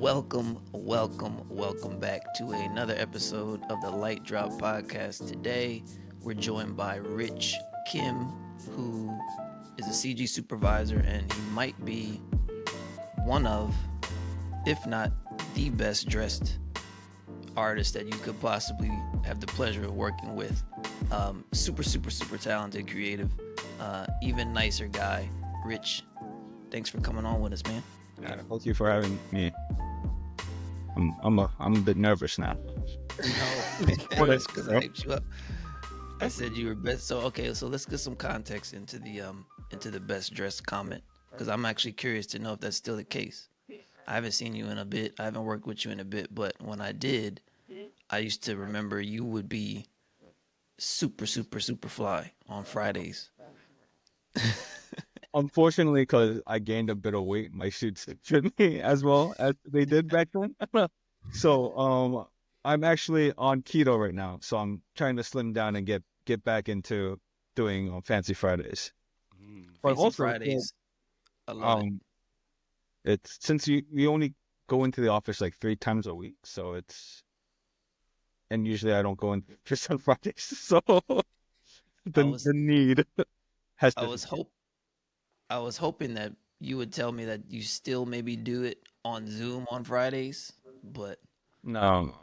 Welcome back to another episode of the Lightdrop podcast. Today, we're joined by Rich Kim, who is a CG supervisor, and he might be one of, if not the best dressed artist that you could possibly have the pleasure of working with. Super talented, creative, even nicer guy. Rich, thanks for coming on with us, man. Thank you for having me. I'm a bit nervous now. No, because I hyped you up. I said you were best. So okay, so let's get some context into the best dressed comment, because I'm actually curious to know if that's still the case. I haven't seen you in a bit. I haven't worked with you in a bit, but when I did, I used to remember you would be super fly on Fridays. Unfortunately, because I gained a bit of weight, my suits fit me as well as they did back then. So I'm actually on keto right now, so I'm trying to slim down and get back into doing Fancy Fridays. But Fancy also, Fridays. I love it. um, it's since you only go into the office like 3 times a week, so and usually I don't go in just on Fridays, so I the was need has I to. was hope I was hoping that you would tell me that you still maybe do it on Zoom on Fridays, but No,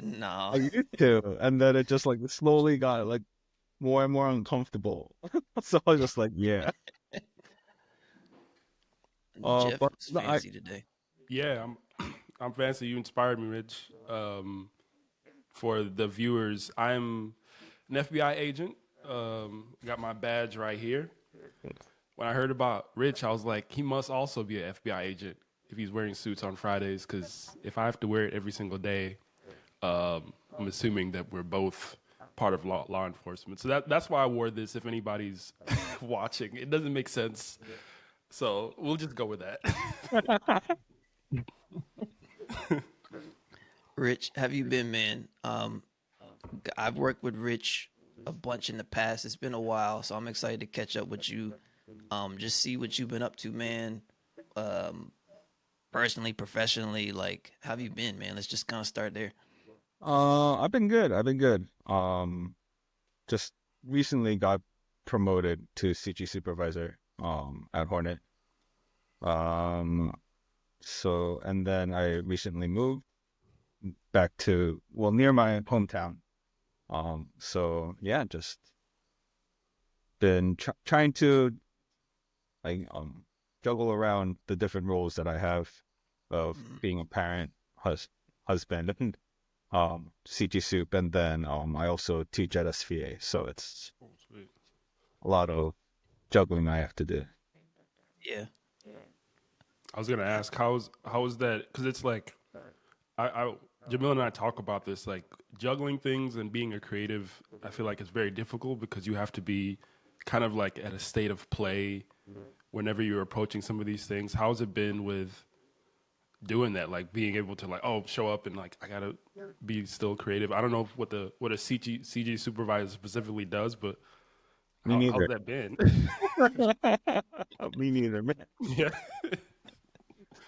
no. I used to, and then it just like slowly got like more and more uncomfortable. So I was just like, yeah. Jeff But is no, I fancy today. Yeah, I'm fancy. You inspired me, Rich. For the viewers, I'm an FBI agent. Got my badge right here. When I heard about Rich, I was like, he must also be an FBI agent if he's wearing suits on Fridays. Because if I have to wear it every single day, I'm assuming that we're both part of law enforcement. So that's why I wore this. If anybody's watching, it doesn't make sense. So we'll just go with that. Rich, have you been, man? I've worked with Rich a bunch in the past. It's been a while, so I'm excited to catch up with you. Just see what you've been up to, man. Um, Personally, professionally, like, how have you been, man? Let's just kind of start there. I've been good. I've been good. Just recently got promoted to CG supervisor at Hornet. Um, so and then I recently moved back to near my hometown. So yeah, just been trying to like juggle around the different roles that I have of Mm. being a parent, husband, and CG soup, and then I also teach at SVA, so it's Oh, sweet. a lot of juggling I have to do. Yeah. I was gonna ask how is that? Because it's like I Jamil and I talk about this, like juggling things and being a creative. I feel like it's very difficult because you have to be kind of like at a state of play whenever you're approaching some of these things. How's it been with doing that? Like being able to like show up and like I gotta be still creative. I don't know what a CG supervisor specifically does, but Me how's neither. that been? Me neither, man. Yeah,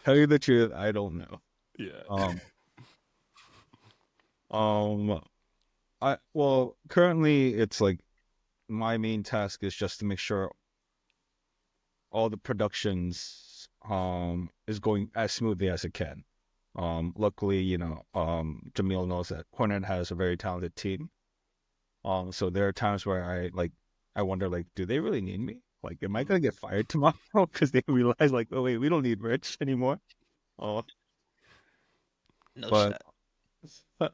Tell you the truth, I don't know. yeah. Um, um, currently it's like my main task is just to make sure all the productions is going as smoothly as it can. Luckily, Jamil knows that Hornet has a very talented team. So there are times where I wonder, like, do they really need me? Like, am I gonna get fired tomorrow because they realize, like, oh wait, we don't need Rich anymore. Oh, No but shot.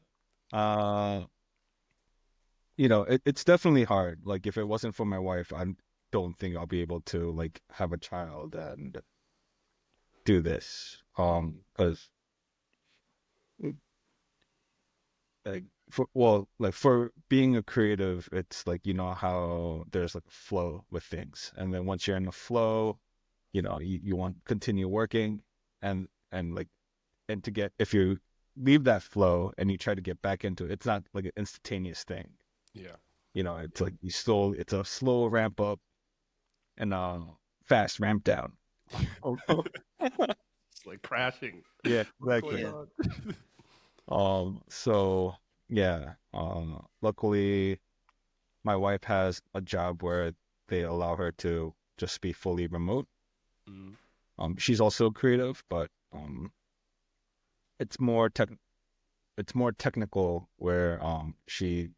uh, it's definitely hard. Like, if it wasn't for my wife, I don't think I'll be able to like have a child and do this. Because like for being a creative, it's like how there's like a flow with things, and then once you're in the flow, you want to continue working, and like and to get if you leave that flow and you try to get back into it, it's not like an instantaneous thing. Yeah. It's like it's a slow ramp up and a fast ramp down. It's like crashing. Yeah, What's going exactly. Yeah. on? So yeah, luckily my wife has a job where they allow her to just be fully remote. Mm, She's also creative, but it's more tech it's more technical where she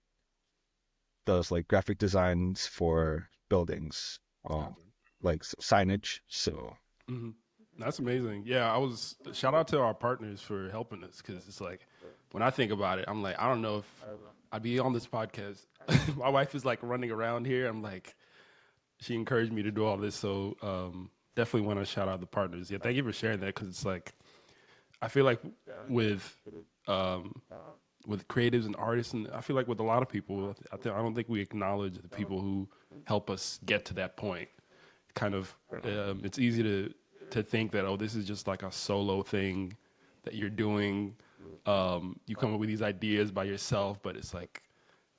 does like graphic designs for buildings, snap. like signage. So Hmm. That's amazing. Yeah, I was shout out to our partners for helping us because it's like when I think about it, I'm like, I don't know if I'd be on this podcast. My wife is like running around here. I'm like, she encouraged me to do all this. So definitely want to shout out the partners. Yeah, thank you for sharing that because it's like I feel like with um, with creatives and artists, and I feel like with a lot of people, I don't think we acknowledge the people who help us get to that point. Kind of, it's easy to think that this is just like a solo thing that you're doing. You come up with these ideas by yourself, but it's like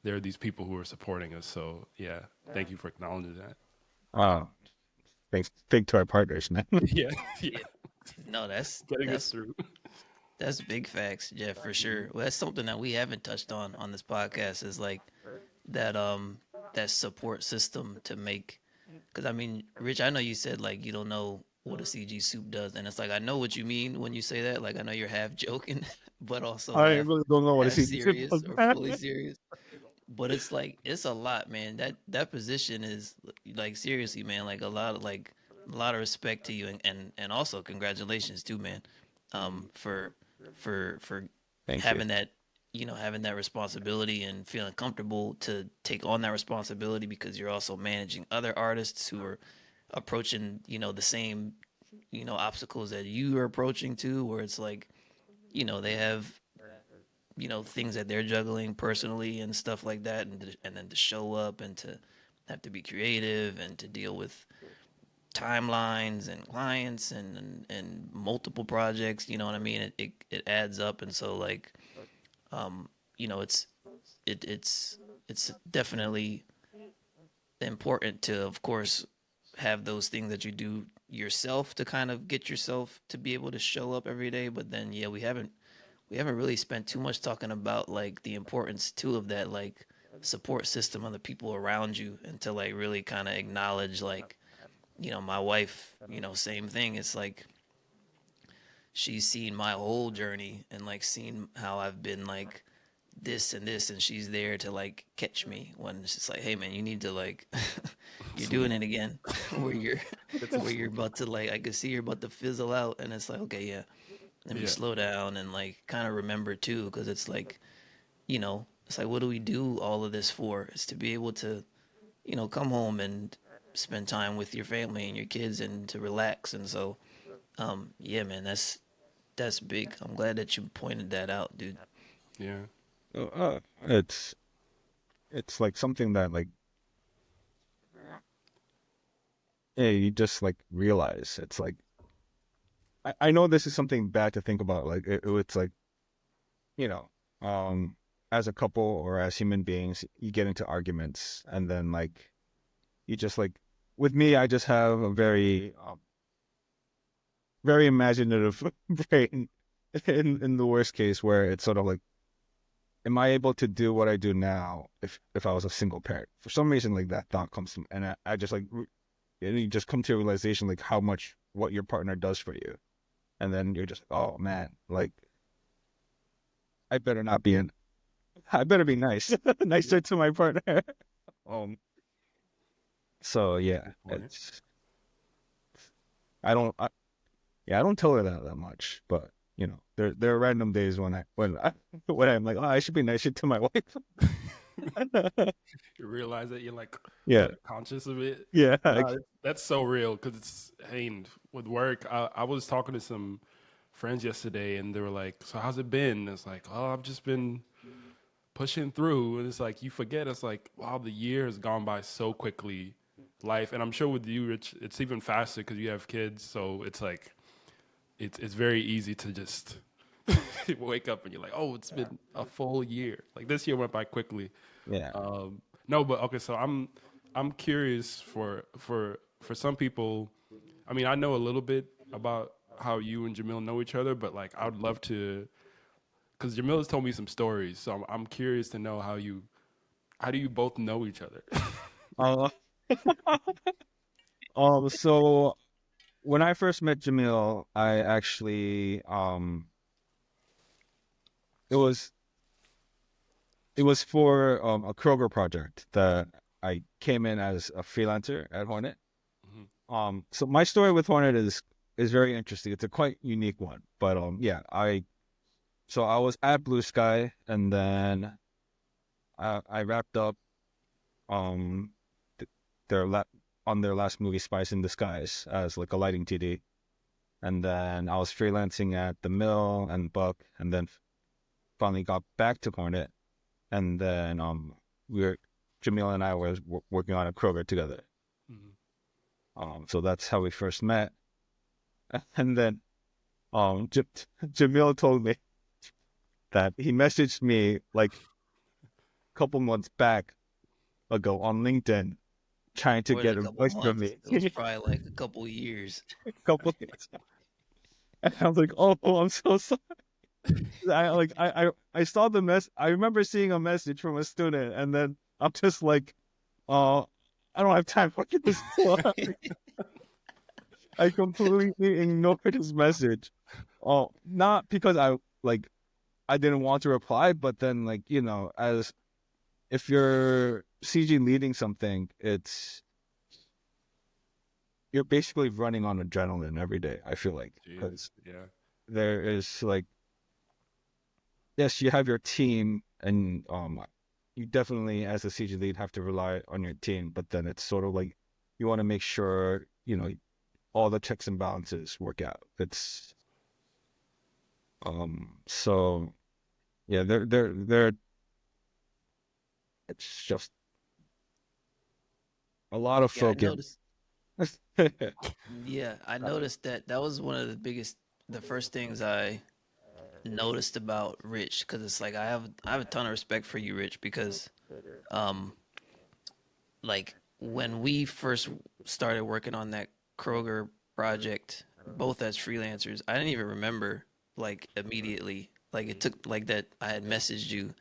there are these people who are supporting us. So yeah, thank you for acknowledging that. uh thanks big to our partners, man. Yeah, yeah, Yeah. No, getting us through. that's big facts, Jeff, for sure. Well, that's something that we haven't touched on this podcast is like that that support system to make. Because I mean, Rich, I know you said like you don't know what a CG soup does, and it's like I know what you mean when you say that. Like I know you're half joking, but also I half really don't know what a half secret serious does. or fully serious. But it's like it's a lot, man. That position is like seriously, man. Like a lot of respect to you, and also congratulations too, man. For for Thank you. having that having that responsibility and feeling comfortable to take on that responsibility because you're also managing other artists who are approaching the same obstacles that you are approaching too, where it's like they have things that they're juggling personally and stuff like that, and then to show up and to have to be creative and to deal with timelines and clients and multiple projects. You know what I mean? It adds up, and so like it's it it's definitely important to, of course, have those things that you do yourself to kind of get yourself to be able to show up every day. But then yeah, we haven't really spent too much talking about like the importance too of that like support system of the people around you, and to like really kind of acknowledge like my wife, same thing. It's like she's seen my whole journey and like seen how I've been like this and this, and she's there to like catch me when it's just like, hey man, you need to like you're doing it again. where you're Get some where you're sleep. about to like, I can see you're about to fizzle out, and it's like, okay, yeah, let me Yeah, slow down and like kind of remember too, because it's like it's like, what do we do all of this for? It's to be able to come home and spend time with your family and your kids and to relax. And so yeah, man, that's big. I'm glad that you pointed that out, dude. yeah. It's like something that like you just like realize. It's like I know this is something bad to think about. Like it's like you know, um, as a couple or as human beings, you get into arguments, and then like you just like with me, I just have a very imaginative brain. In the worst case, where it's sort of like, am I able to do what I do now if I was a single parent? For some reason, like that thought comes to me, and I just like and you just come to a realization like how much what your partner does for you, and then you're just oh man, like I better not be in. I better be nice, nicer to my partner. Um. So yeah, Good point. it's I don't. Yeah, I don't tell her that much, but there are random days when when I'm like, oh, I should be nicer to my wife. You realize that you're like Yeah, kind of conscious of it. yeah, No, that's so real because it's and with work. I was talking to some friends yesterday, and they were like, "So how's it been?" It's like, "Oh, I've just been pushing through." And it's like you forget. It's like, wow, the year has gone by so quickly. Life, and I'm sure with you, Rich, it's even faster because you have kids. So it's like it's very easy to just wake up and you're like, "Oh, it's been a full year." Like this year went by quickly. yeah. No, but okay. So I'm curious for some people. I mean, I know a little bit about how you and Jamil know each other, but like I would love to, because Jamil has told me some stories, so I'm curious to know how do you both know each other? Uh, so when I first met Jamil, I actually it was it was for a Kroger project that I came in as a freelancer at Hornet. Mhm. So my story with Hornet is very interesting. It's a quite unique one, but yeah, I was at Blue Sky, and then I wrapped up um th- their on their last movie, Spice in Disguise, as like a lighting TD, and then I was freelancing at the Mill and Buck, and then finally got back to Hornet, and then we were Jamil and I were working on a Kroger together. Mhm. So that's how we first met, and then Jamil told me that he messaged me like a couple months back ago on LinkedIn trying to More than get a couple advice from months. me. It was probably like a couple years. A couple things. And I was like, oh, I'm so sorry. I saw the mess. I remember seeing a message from a student, and then I'm just like, oh, I don't have time for this. I completely ignored his message. Oh, not because I didn't want to reply, but then as if you're CG leading something, you're basically running on adrenaline every day. I feel like Jesus, because yeah. there is like, yes, you have your team, and you definitely as a CG lead have to rely on your team, but then it's sort of like you want to make sure all the checks and balances work out. So yeah, they're it's just a lot of Yeah, I focus. noticed. Yeah, I Uh, noticed that that was one of the first things I noticed about Rich, because it's like I have a ton of respect for you, Rich, because um like when we first started working on that Kroger project, both as freelancers, I didn't even remember like immediately. Like it took like that I had messaged you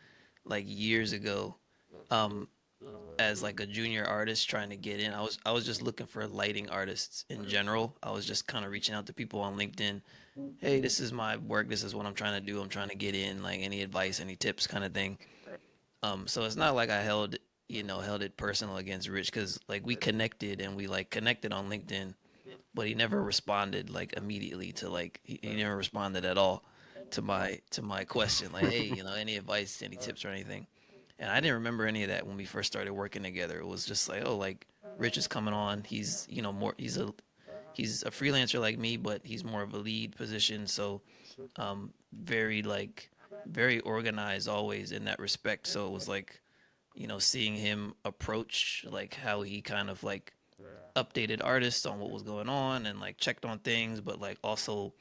like years ago, um, as like a junior artist trying to get in. I was just looking for lighting artists in general. I was just kind of reaching out to people on LinkedIn. Hey, this is my work. This is what I'm trying to do. I'm trying to get in. Like any advice, any tips, kind of thing. So it's not like I held it personal against Rich, because like we connected and we like connected on LinkedIn, but he never responded like immediately to like he never responded at all to my question like, hey, any advice, any tips or anything. And I didn't remember any of that when we first started working together. It was just like, oh, like Rich is coming on. He's more he's a freelancer like me, but he's more of a lead position. So very like very organized always in that respect. So it was like, seeing him approach like how he kind of like updated artists on what was going on and like checked on things, but like also,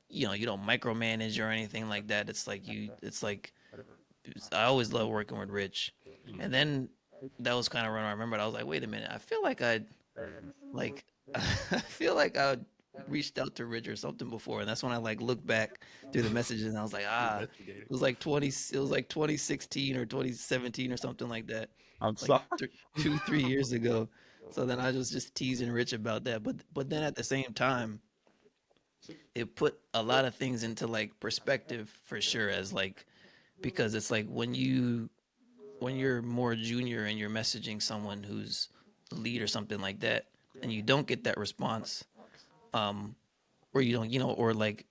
you don't micromanage or anything like that. It's like I always love working with Rich. mm, And then that was kind of when I remembered. I was like, wait a minute, I feel like like I feel like I reached out to Rich or something before, and that's when I like looked back through the messages and I was like, investigating. it was like 2016 or 2017 or something like that, I'm like sorry. 2 3 years ago. So then I was just teasing Rich about that, but then at the same time, it put a lot of things into like perspective for sure, as like, because it's like when you're more junior and you're messaging someone who's a lead or something like that, and you don't get that response, um, or you don't, or like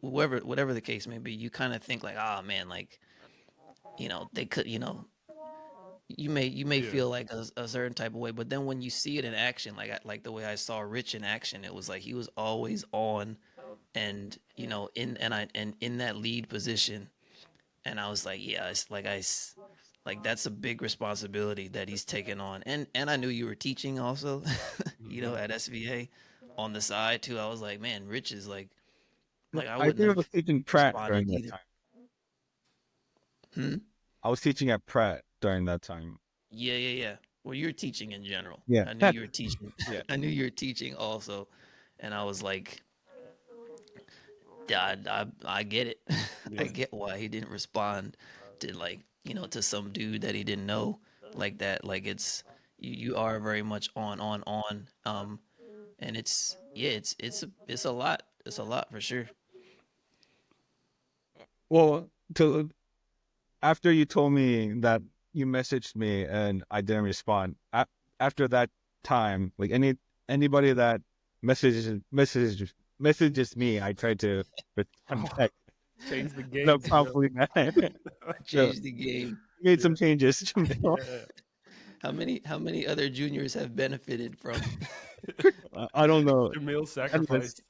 whoever, whatever the case may be, you kind of think like, ah, man, like, they could, you may Yeah. feel like a certain type of way, but then when you see it in action, like like the way I saw Rich in action, it was like he was always on, and in that lead position, and I was like, yeah, it's like like that's a big responsibility that he's taken on, and I knew you were teaching also, Hmm. at SVA on the side too. I was like, man, Rich is like I I wouldn't think I have was teaching Pratt responded during that either. time. Hmm? I was teaching at Pratt during that time. Yeah, yeah, yeah. Well, you're teaching in general. Yeah. I knew you were teaching. Yeah. I knew you were teaching also, and I was like, Yeah, I get it. I Yeah. get why he didn't respond to, like, to some dude that he didn't know like that. Like, you are very much on. And it's a lot. It's a lot for sure. Well, to after you told me that you messaged me and I didn't respond, after that time, like anybody that messages me, I try to respond Oh, back. change the No, game, Jamil. probably not. So Change the game. made Yeah. some changes. Jamil. Yeah. How many other juniors have benefited from? I don't know. Jamil Endless. sacrifice.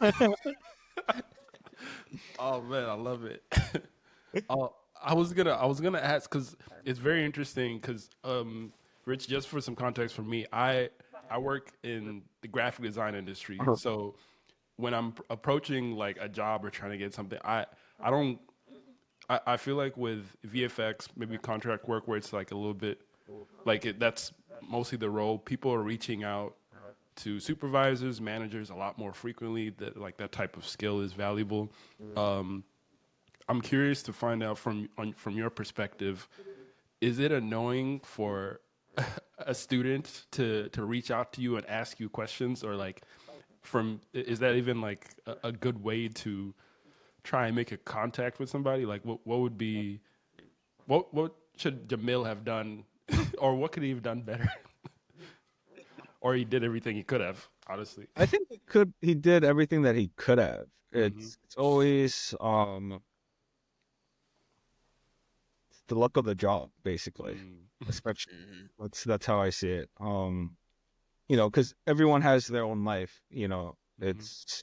Oh man, I love it. Oh, I was gonna ask because it's very interesting because Rich, just for some context for me, I work in the graphic design industry, so when I'm approaching like a job or trying to get something, I don't I feel like with VFX, maybe contract work where it's like a little bit like that's mostly the role. People are reaching out to supervisors, managers a lot more frequently. That like that type of skill is valuable. Um, I'm curious to find out from your perspective, is it annoying for a student to reach out to you and ask you questions, or like is that even like a good way to try and make a contact with somebody? Like what would be what should Jamil have done, or what could he have done better, or he did everything he could have, honestly. I think he did everything that he could have. Mm-hmm. It's always the luck of the job, basically. Mm-hmm. Especially Mhm. that's how I see it. Because everyone has their own life. Mm-hmm. It's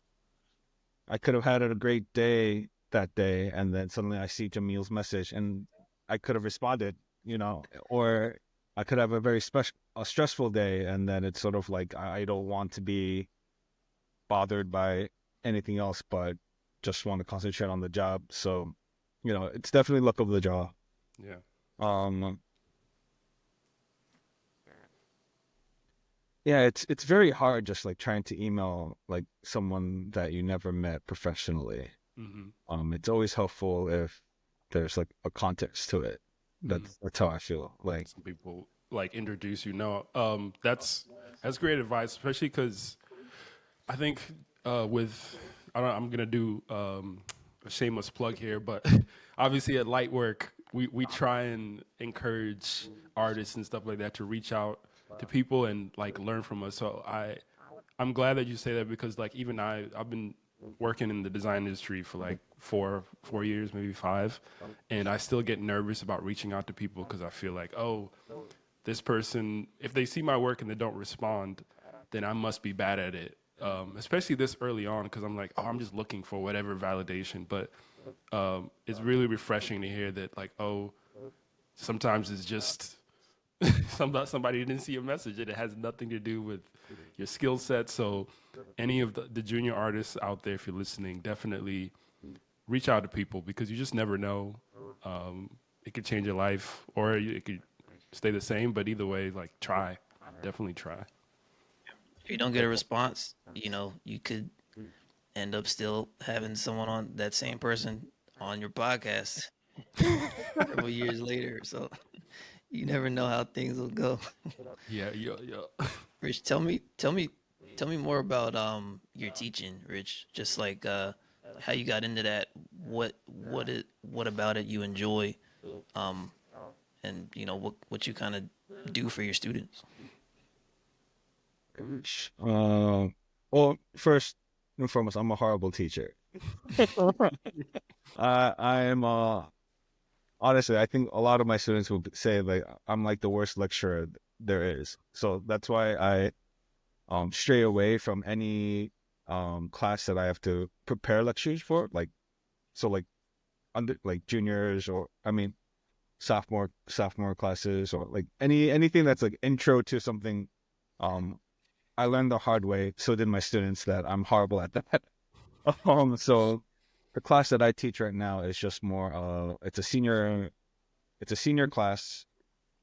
I could have had a great day that day, and then suddenly I see Jamil's message, and I could have responded. Or I could have a stressful day, and then it's sort of like I don't want to be bothered by anything else, but just want to concentrate on the job. So, it's definitely luck of the draw. Yeah. Um, yeah, it's very hard just like trying to email like someone that you never met professionally. Mm-hmm. It's always helpful if there's like a context to it. Mm-hmm. That's how I feel. Like, Some people like introduce you. No, that's great advice, especially because I think with I'm gonna do a shameless plug here, but obviously at Lightwork we try and encourage artists and stuff like that to reach out to people and like learn from us. So I'm glad that you say that because like even I've been working in the design industry for like four years, maybe five, and I still get nervous about reaching out to people because I feel like, oh, this person, if they see my work and they don't respond, then I must be bad at it. Especially this early on, because I'm like, oh, I'm just looking for whatever validation. But it's really refreshing to hear that, like, oh, sometimes it's just somebody didn't see a message, and it has nothing to do with your skill set. So, any of the junior artists out there, if you're listening, definitely reach out to people because you just never know. It could change your life, or it could stay the same. But either way, like try, definitely try. If you don't get a response, you could end up still having someone on that same person on your podcast several years later. So you never know how things will go. Yeah, yeah, yeah. Rich, tell me more about your teaching, Rich. Just like how you got into that. What about it you enjoy, um, and what you kind of do for your students. uh, well, first and foremost, I'm a horrible teacher. I'm honestly, I think a lot of my students would say like I'm like the worst lecturer there is. So that's why I stray away from any class that I have to prepare lectures for. Like under like juniors, or I mean sophomore classes, or like anything that's like intro to something. Um, I learned the hard way. So did my students, that I'm horrible at that. So the class that I teach right now is just more. It's a senior class,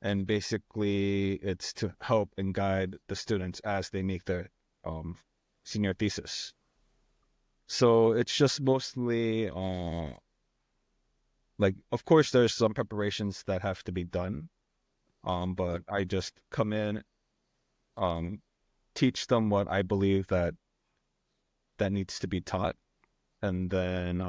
and basically it's to help and guide the students as they make their um senior thesis. So it's just mostly like, of course there's some preparations that have to be done. But I just come in, um, teach them what I believe that needs to be taught, and then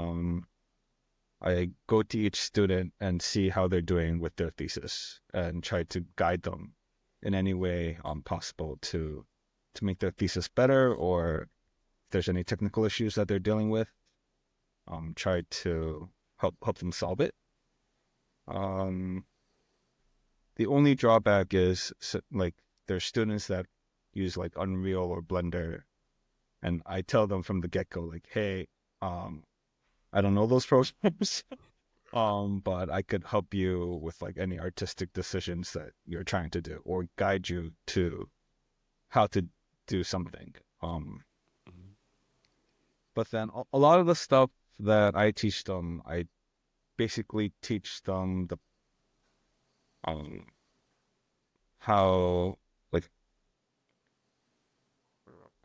I go to each student and see how they're doing with their thesis and try to guide them in any way possible to make their thesis better, or if there's any technical issues that they're dealing with, try to help them solve it. Um, the only drawback is like there's students that use like Unreal or Blender, and I tell them from the get go like, hey, um, I don't know those programs. But I could help you with like any artistic decisions that you're trying to do or guide you to how to do something. Um, Mhm. but then a lot of the stuff that I teach them, I basically teach them the um how like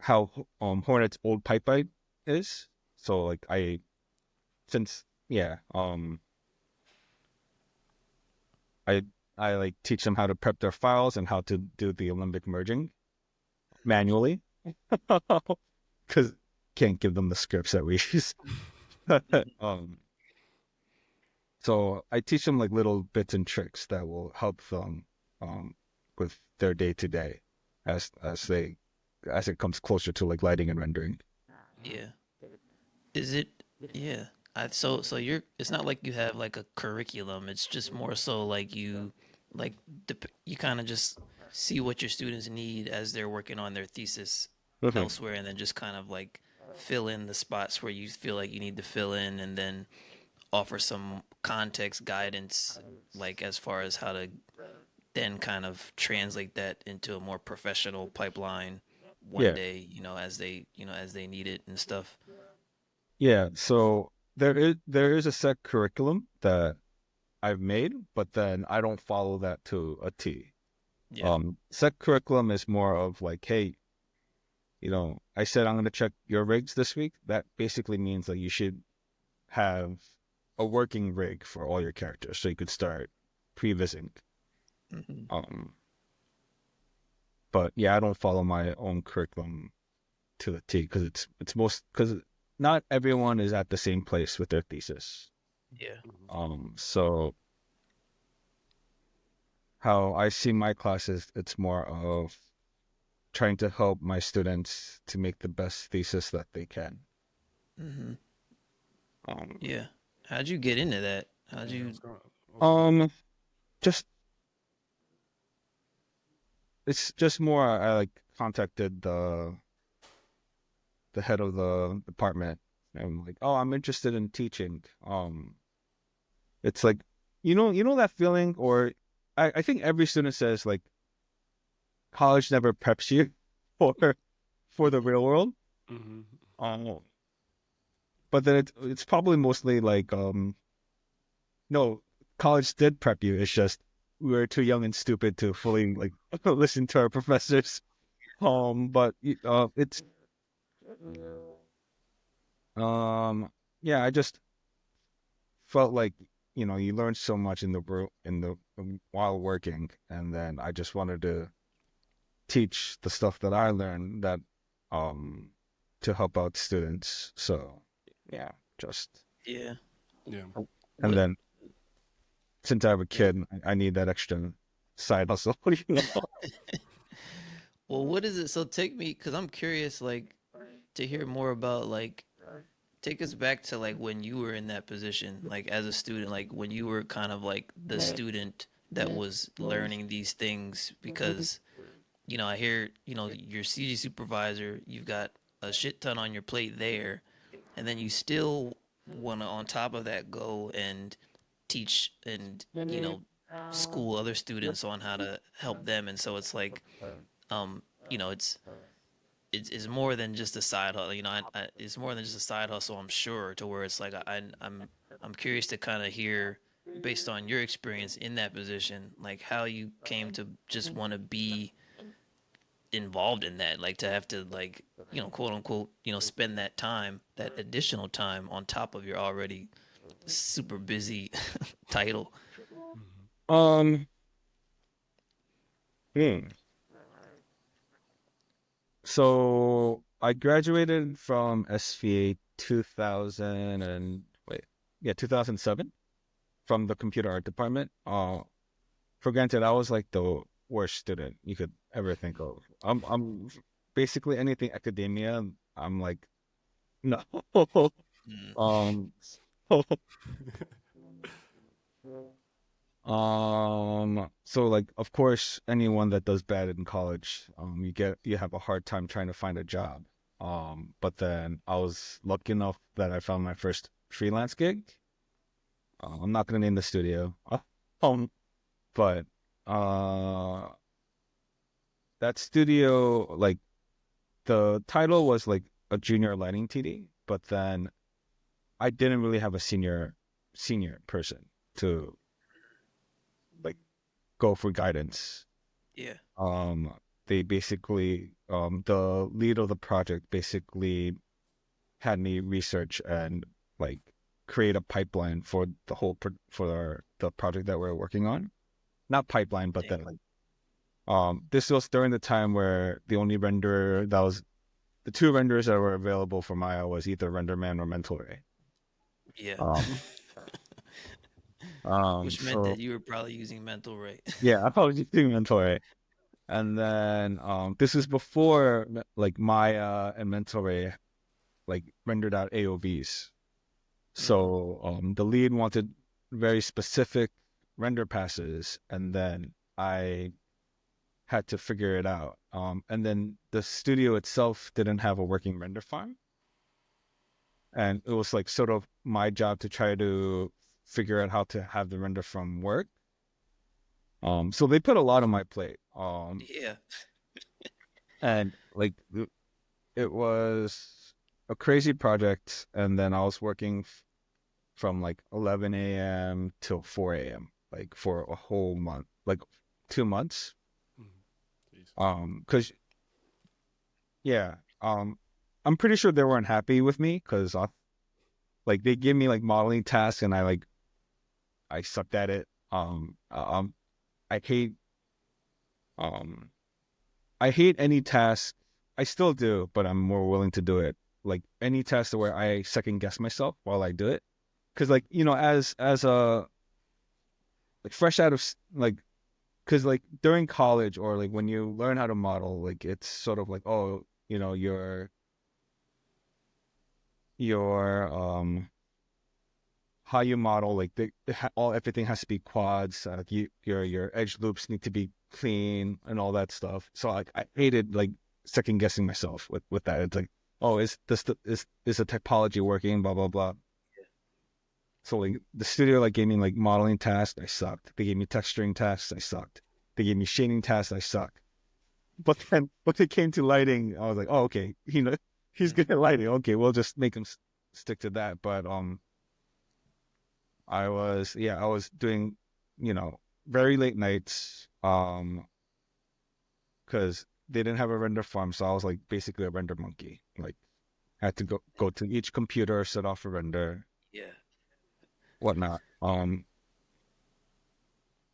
how Hornet's old pipeline is. So like I since yeah I I like teach them how to prep their files and how to do the Alembic merging manually because can't give them the scripts that we use. um, so I teach them like little bits and tricks that will help them with their day to day as they as it comes closer to like lighting and rendering. Yeah. Is it? Yeah. So you're. It's not like you have like a curriculum. It's just more so like like you kind of just see what your students need as they're working on their thesis Mhm. elsewhere, and then just kind of like fill in the spots where you feel like you need to fill in, and then offer some context guidance, like as far as how to then kind of translate that into a more professional pipeline one Yeah, day, as they need it and stuff. yeah. So there is a set curriculum that I've made, but then I don't follow that to a T. Yeah. Set curriculum is more of like, hey, I said I'm going to check your rigs this week. That basically means that you should have a working rig for all your characters, so you could start prevising. Hmm. Um, but yeah, I don't follow my own curriculum to the T because it's most because not everyone is at the same place with their thesis. Yeah. So how I see my classes, it's more of trying to help my students to make the best thesis that they can. Hmm. Um, Yeah. How'd you get into that? How'd Yeah, you? what's going on? um, just it's just more I like contacted the head of the department and I'm like, oh, I'm interested in teaching. It's like you know that feeling, or I think every student says like college never preps you for for the real world. Hmm. Um, but then it's probably mostly like no, college did prep you. It's just we were too young and stupid to fully like listen to our professors. But it's um yeah, I just felt like you learn so much in the while working, and then I just wanted to teach the stuff that I learned that um to help out students. So yeah, just Yeah. Yeah. and What? then since I have a kid, I need that extra side hustle. Well, what is it? So take me, cause I'm curious, like to hear more about like take us back to like when you were in that position, like as a student, like when you were kind of like the student that was learning these things, because I hear, you're CG supervisor, you've got a shit ton on your plate there, and then you still want to, on top of that, go and teach and, school other students on how to help them. And so it's like, um, you know, it's more than just a side hustle. It's more than just a side hustle, I'm sure, to where it's like I'm curious to kind of hear, based on your experience in that position, like how you came to just want to be involved in that, like to have to like quote unquote, spend that time, that additional time on top of your already super busy title? Mhm. Um, hmm. So I graduated from SVA 2000 and wait, yeah, 2007 from the computer art department. For granted, I was like the worst student you could ever think of. I'm basically anything academia. I'm like no. Mm, um, so like of course anyone that does bad in college, you have a hard time trying to find a job. But then I was lucky enough that I found my first freelance gig. I'm not gonna name the studio. Um, but uh that studio, like the title was like a junior lighting TD, but then I didn't really have a senior person to like go for guidance. yeah. Um, they basically, the lead of the project basically had me research and like create a pipeline for the project that we're working on. Not pipeline, but Damn. then like, this was during the time where the two renders that were available for Maya was either RenderMan or Mental Ray. Yeah. Um, Which meant that so you were probably using mental rate. yeah, I probably just doing Mental Ray. And then this is before like Maya and Mental Ray like rendered out AOVs. Hmm. So the lead wanted very specific render passes, and then I had to figure it out. And then the studio itself didn't have a working render farm, and it was like sort of my job to try to figure out how to have the render farm work. So they put a lot on my plate. Yeah. And like it was a crazy project, and then I was working from like 11 a.m. till 4 a.m. like for a whole month, like 2 months. Mhm. Jesus. Cause yeah, I'm pretty sure they weren't happy with me because like they give me like modeling tasks and I sucked at it. I hate um I hate any task. I still do, but I'm more willing to do it. Like any task where I second guess myself while I do it, because like as a like fresh out of like because like during college or like when you learn how to model, like it's sort of like, oh, your how you model, like all everything has to be quads, your edge loops need to be clean and all that stuff. So like I hated like second guessing myself with that. It's like, oh, is the typology working, blah blah blah. So like the studio like gave me like modeling tasks, I sucked. They gave me texturing tasks, I sucked. They gave me shading tasks, I sucked. But then when it came to lighting, I was like, oh, okay, he's Mm, good at lighting. Okay, we'll just make him stick to that. But I was doing, very late nights, because they didn't have a render farm, so I was like basically a render monkey. Like, I had to go to each computer, set off a render, yeah. whatnot.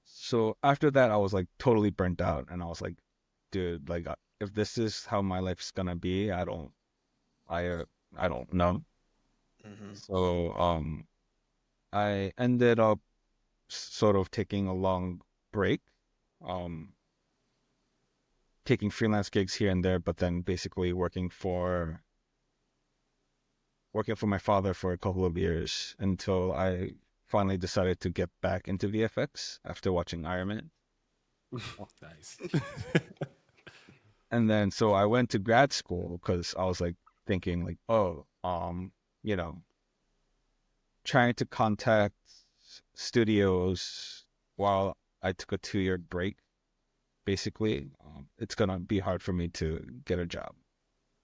So after that, I was like totally burnt out, and I was like, dude, like, if this is how my life's gonna be, I don't know. Hmm. So I ended up sort of taking a long break, um, taking freelance gigs here and there, but then basically working for my father for a couple of years until I finally decided to get back into VFX after watching Iron Man. Nice. And then so I went to grad school because I was like thinking like, oh, you know, trying to contact studios while I took a 2 year break. Basically, it's gonna be hard for me to get a job.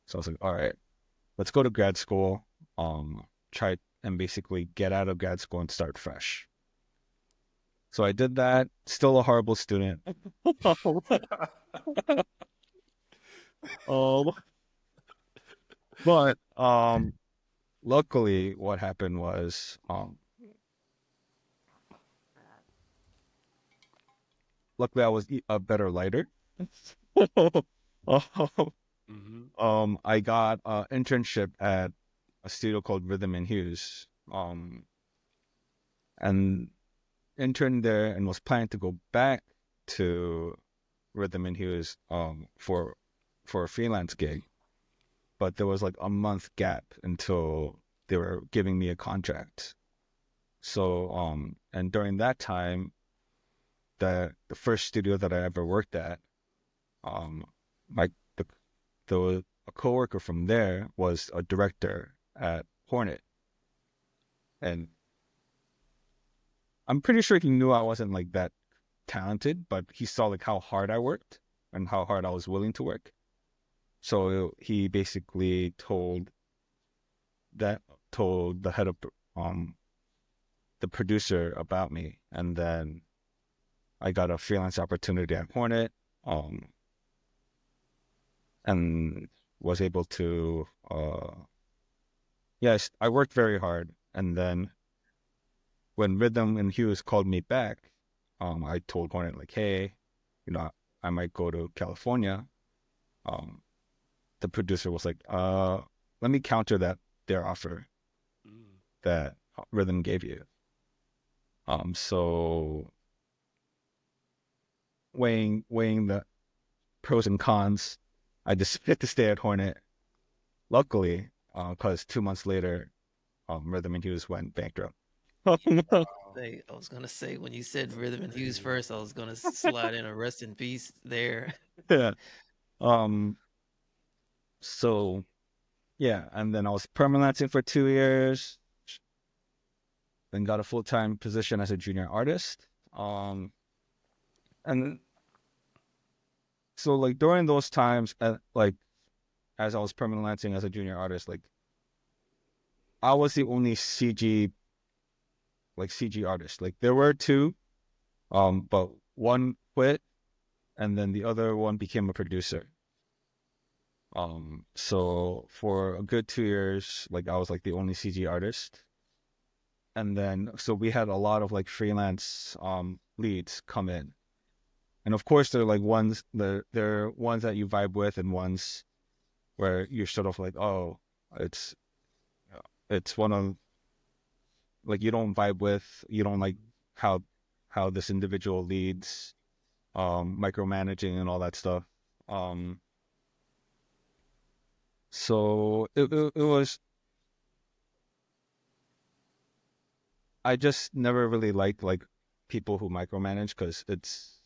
So I was like, all right, let's go to grad school. Try and basically get out of grad school and start fresh. So I did that. Still a horrible student. Oh, But luckily, what happened was luckily I was a better lighter. Um, Mm-hmm. I got an internship at a studio called Rhythm and Hues. And interned there and was planning to go back to Rhythm and Hues for a freelance gig. But there was like a month gap until they were giving me a contract. So and during that time, the first studio that I ever worked at, um my the a coworker from there was a director at Hornet, and I'm pretty sure he knew I wasn't like that talented, but he saw like how hard I worked and how hard I was willing to work. So he basically that told the head of um the producer about me, and then I got a freelance opportunity at Hornet, um, and was able to yes, I worked very hard, and then when Rhythm and Hughes called me back, I told Hornet like, hey, you know, I might go to California. Um, the producer was like, let me counter their offer Mm. that Rhythm gave you. So weighing the pros and cons, I decided to stay at Hornet. Luckily, because 2 months later, Rhythm and Hughes went bankrupt. Wow. I was gonna say when you said Rhythm and Hughes first, I was gonna slide in a rest in peace there. Yeah. Um. So yeah, and then I was permanenting for 2 years, then got a full-time position as a junior artist. And so like during those times, like as I was permanenting as a junior artist, like I was the only CG artist. Like there were two, but one quit and then the other one became a producer. So for a good 2 years, like I was like the only CG artist. And then so we had a lot of like freelance leads come in. And of course they're like they're ones that you vibe with and ones where you're sort of like, oh, it's it's one of like you don't vibe with, you don't like how this individual leads, micromanaging and all that stuff. Um, so it was I just never really liked like people who micromanage because it's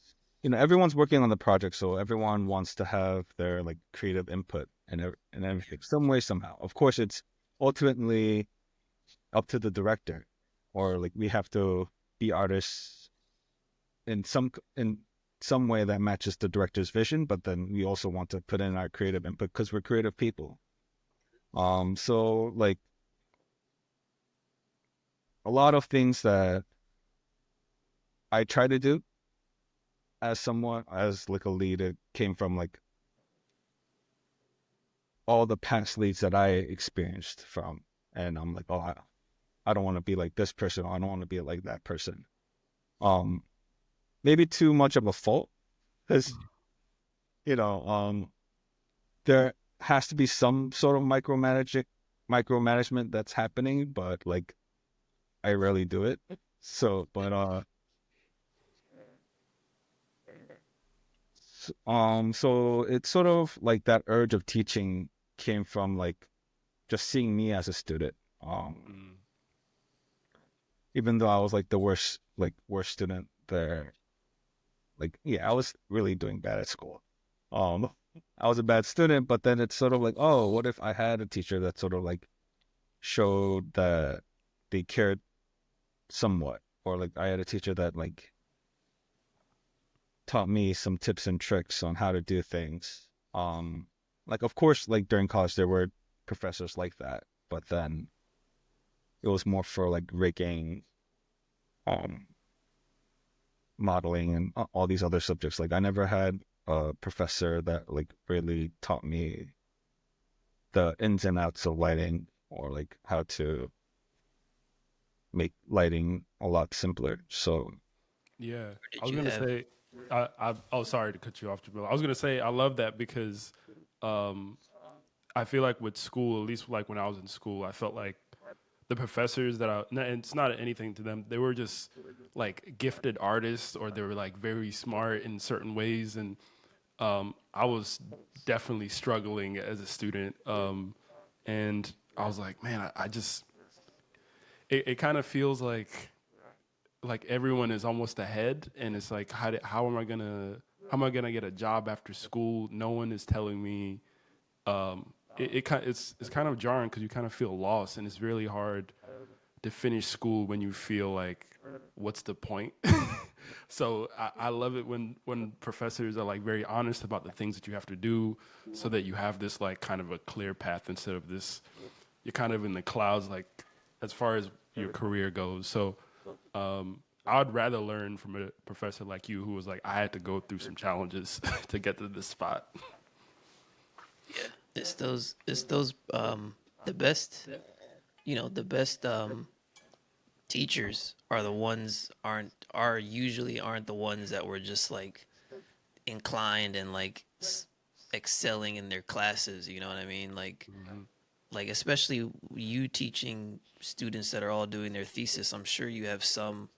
everyone's working on the project, so everyone wants to have their like creative input and everything some way somehow. Of course, it's ultimately up to the director, or like we have to be artists in some way that matches the director's vision, but then we also want to put in our creative input because we're creative people. So like a lot of things that I try to do as someone as like a lead, it came from like all the past leads that I experienced from, and I'm like, oh, I don't want to be like this person, or I don't want to be like that person. Um, Maybe too much of a fault because you know, there has to be some sort of micromanagement that's happening, but like I rarely do it. So, but so it's sort of like that urge of teaching came from like just seeing me as a student. Mm. Even though I was like the worst student there, like yeah, I was really doing bad at school. Um, I was a bad student, but then it's sort of like, oh, what if I had a teacher that sort of like showed that they cared somewhat, or like I had a teacher that like taught me some tips and tricks on how to do things. Like of course, like during college there were professors like that, but then it was more for like rigging, um, modeling, and all these other subjects. Like I never had a professor that like really taught me the ins and outs of lighting, or like how to make lighting a lot simpler. So Yeah, I Did was you gonna have? say, oh, sorry to cut you off, Jamil. I was gonna say I love that because, um, I feel like with school, at least like when I was in school, I felt like the professors and it's not anything to them, they were just like gifted artists, or they were like very smart in certain ways, and I was definitely struggling as a student, and I was like, man, I just it kind of feels like everyone is almost ahead, and it's like how am I gonna get a job after school? No one is telling me. It's kind of jarring because you kind of feel lost, and it's really hard to finish school when you feel like, what's the point? So I love it when professors are like very honest about the things that you have to do, so that you have this like kind of a clear path instead of this, you're kind of in the clouds, like as far as your career goes. So I would rather learn from a professor like you who was like, I had to go through some challenges to get to this spot. Yeah, it's those the best, the best teachers are the ones are usually aren't the ones that were just like inclined and like excelling in their classes, you know what I mean? Like especially you teaching students that are all doing their thesis, I'm sure you have some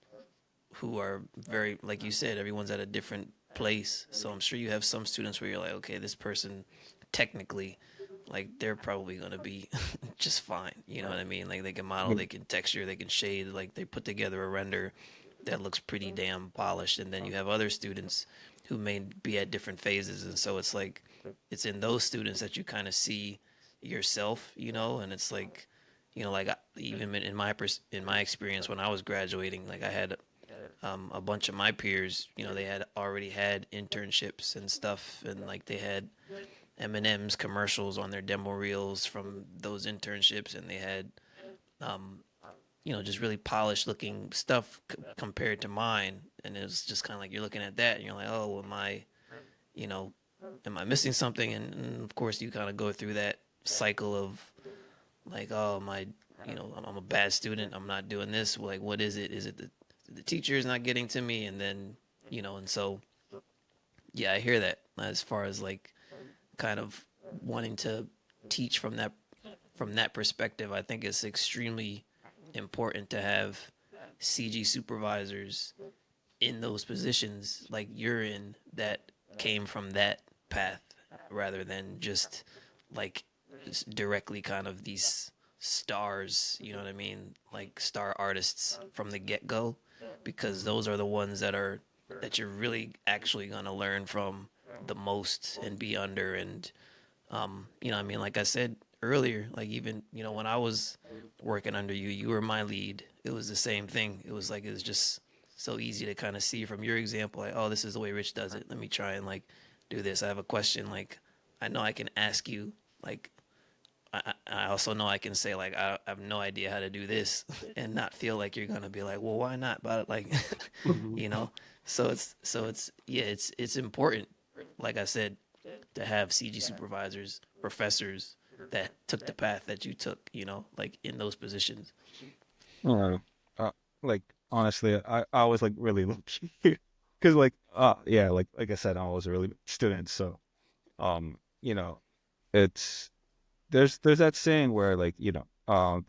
who are very, like you said, everyone's at a different place. So I'm sure you have some students where you're like, okay, this person technically, like they're probably gonna be just fine. You know what I mean? Like they can model, they can texture, they can shade, like they put together a render that looks pretty damn polished. And then you have other students who may be at different phases, and so it's like it's in those students that you kind of see yourself, and it's like, like even in my experience when I was graduating, like I had a bunch of my peers, they had already had internships and stuff, and like they had M&M's commercials on their demo reels from those internships, and they had, just really polished looking stuff compared to mine. And it was just kind of like you're looking at that, and you're like, oh, you know, am I missing something? And of course, you kind of go through that cycle of like, oh, I'm a bad student. I'm not doing this. Like, what is it? Is it the teacher is not getting to me? And then, and so, yeah, I hear that as far as like kind of wanting to teach from that perspective. I think it's extremely important to have CG supervisors in those positions like you're in that came from that path rather than just like directly kind of these stars, you know what I mean? Like star artists from the get go, because those are the ones that you're really actually gonna learn from the most and be under. And I mean, like I said earlier, like even, when I was working under you, you were my lead. It was the same thing. It was just so easy to kind of see from your example, like, oh, this is the way Rich does it. Let me try and like do this. I have a question. Like, I know I can ask you, like, I also know I can say like I have no idea how to do this and not feel like you're gonna be like, well, why not? But like, Hmm. you know, so it's yeah, it's important. Like I said, to have CG supervisors, professors that took the path that you took, like in those positions. uh, uh, like honestly, I was like really lucky because yeah, like I said, I was a really good student. So you know, it's there's that saying where like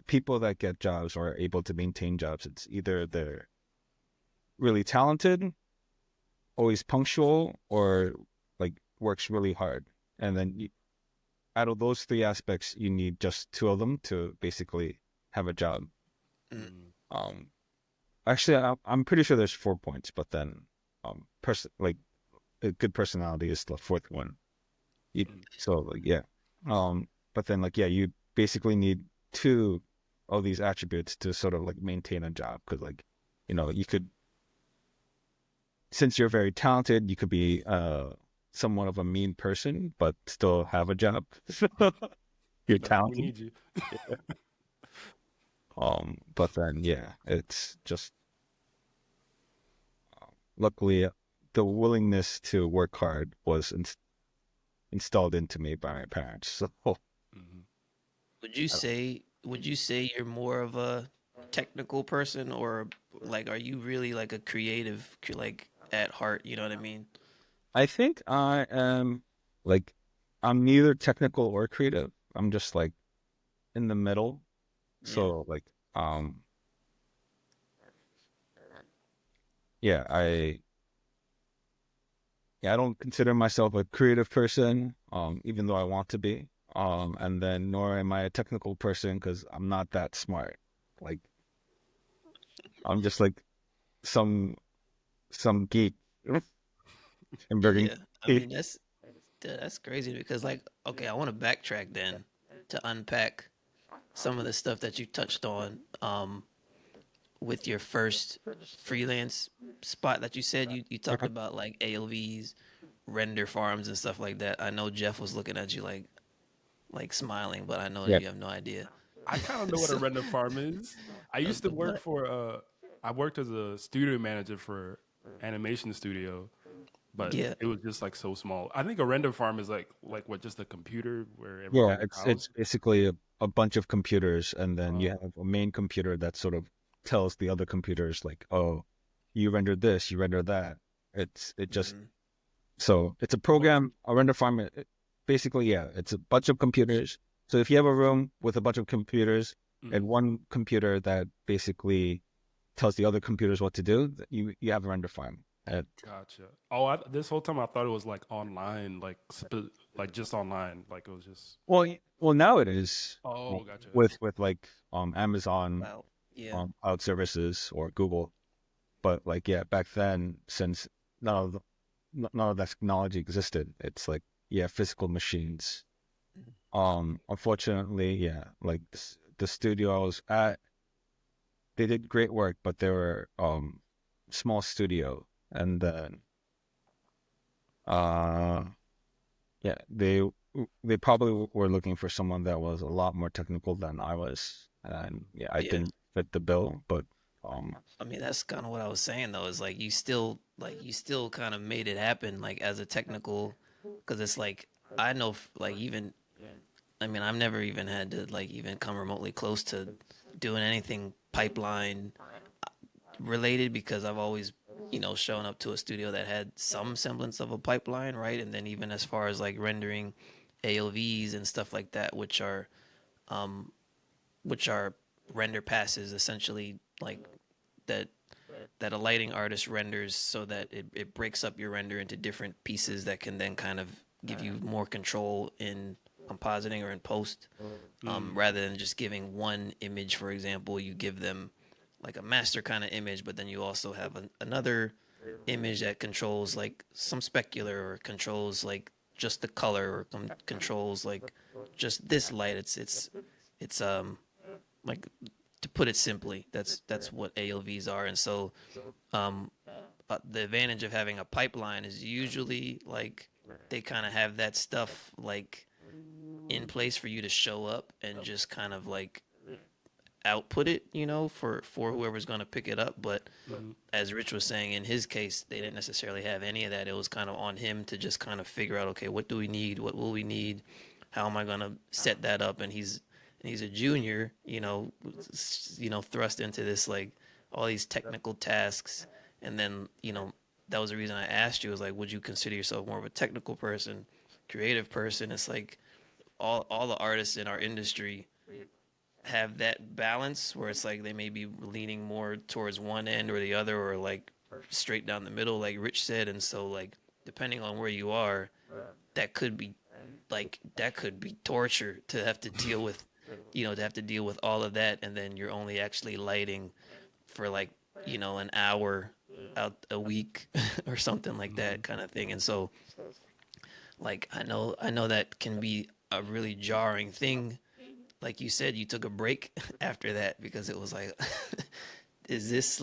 people that get jobs or are able to maintain jobs, it's either they're really talented, always punctual, or like works really hard. And then out of those three aspects, you need just two of them to basically have a job. Mm. Um, Actually, I'm pretty sure there's 4 points, but then like a good personality is the fourth one. So like yeah, but then like yeah, you basically need two of these attributes to sort of like maintain a job, because like you could, since you're very talented, you could be somewhat of a mean person but still have a job. You're Like, we talented. need you. Yeah. But then yeah, it's just luckily the willingness to work hard was installed into me by my parents. So Hmm. would you say you're more of a technical person, or like are you really like a creative like at heart, you know what I mean? I think I am like I'm neither technical or creative. I'm just like in the middle. Yeah. So like um yeah, I don't consider myself a creative person, even though I want to be. And then nor am I a technical person because I'm not that smart. Like I'm just like some some geek in Bergen. Yeah. I mean that's crazy because like okay, I want to backtrack then to unpack some of the stuff that you touched on with your first freelance spot that you said you talked about like ALVs, render farms and stuff like that. I know Jeff was looking at you like smiling, but I know Yeah. you have no idea. I kind of know what a So, render farm is. I used to work but for I worked as a studio manager for animation studio, but yeah, it was just like so small. I think a render farm is like what, just a computer where Yeah, everything is it's housed. basically a bunch of computers, and then you have a main computer that sort of tells the other computers like, oh, you rendered this, you rendered that. It just hmm so it's a What? program, a render farm. Basically, yeah, it's a bunch of computers. So if you have a room with a bunch of computers and Mm, one computer that basically tells the other computers what to do, you have a render farm. gotcha. Oh, this whole time I thought it was like online, like just online, like it was just. Well, now it is Oh, gotcha, gotcha. with like Amazon wow, yeah, cloud services or Google. But like yeah, back then, since none of the, none of that technology existed, it's like yeah, physical machines. Unfortunately, yeah, like the studio I was at, they did great work, but they were small studio, and then uh yeah, they probably were looking for someone that was a lot more technical than I was, and yeah, I yeah. didn't fit the bill, but um I mean, that's kind of what I was saying though. Is like you still kind of made it happen like as a technical, because it's like I know like even I mean I've never even had to like even come remotely close to doing anything pipeline related because I've always shown up to a studio that had some semblance of a pipeline, right? And then even as far as like rendering AOVs and stuff like that, um which are render passes essentially like that that a lighting artist renders so that it breaks up your render into different pieces that can then kind of give you more control in compositing or in post, Mm, rather than just giving one image. For example, you give them like a master kind of image, but then you also have another image that controls like some specular or controls like just the color or controls like just this light. It's like, to put it simply, that's what ALVs are. And so um, the advantage of having a pipeline is usually like they kind of have that stuff like in place for you to show up and just kind of like output it, for whoever's going to pick it up. But mm, as Rich was saying, in his case, they didn't necessarily have any of that. It was kind of on him to just kind of figure out, okay, what do we need? What will we need? How am I going to set that up? And he's a junior, thrust into this like all these technical tasks. And then, that was the reason I asked you, was like, would you consider yourself more of a technical person, creative person? It's like all the artists in our industry have that balance where it's like they may be leaning more towards one end or the other, or like straight down the middle, like Rich said. And so like depending on where you are, that could be torture to have to deal with, all of that, and then you're only actually lighting for like an hour out a week or something like that mm. kind of thing. And so like I know that can be a really jarring thing. Like you said, you took a break after that because it was like, is this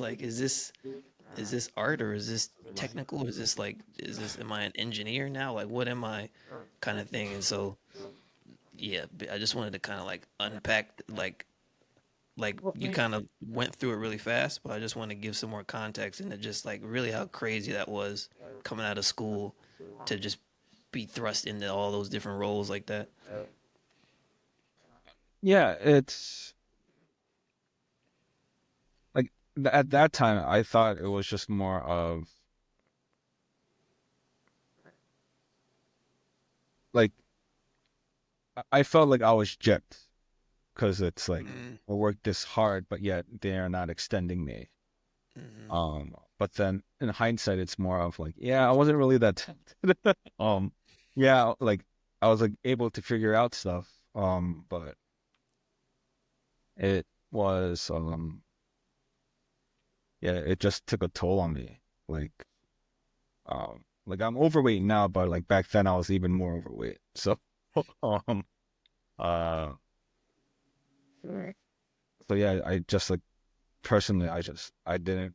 art, or is this technical? Am I an engineer now? Like, what am I, kind of thing? And so, yeah, I just wanted to kind of like unpack, like you kind of went through it really fast, but I just want to give some more context into just like really how crazy that was coming out of school to just be thrust into all those different roles like that. yeah, it's like at that time I thought it was just more of like I felt like I was gypped because it's like Mm, I worked this hard, but yet they're not extending me. mm-hmm. But then in hindsight, it's more of like, yeah, I wasn't really that talented. Yeah, like I was like able to figure out stuff. But it was, yeah, it just took a toll on me. Like I'm overweight now, but like back then I was even more overweight. So, um, uh, so yeah, I just like personally, I didn't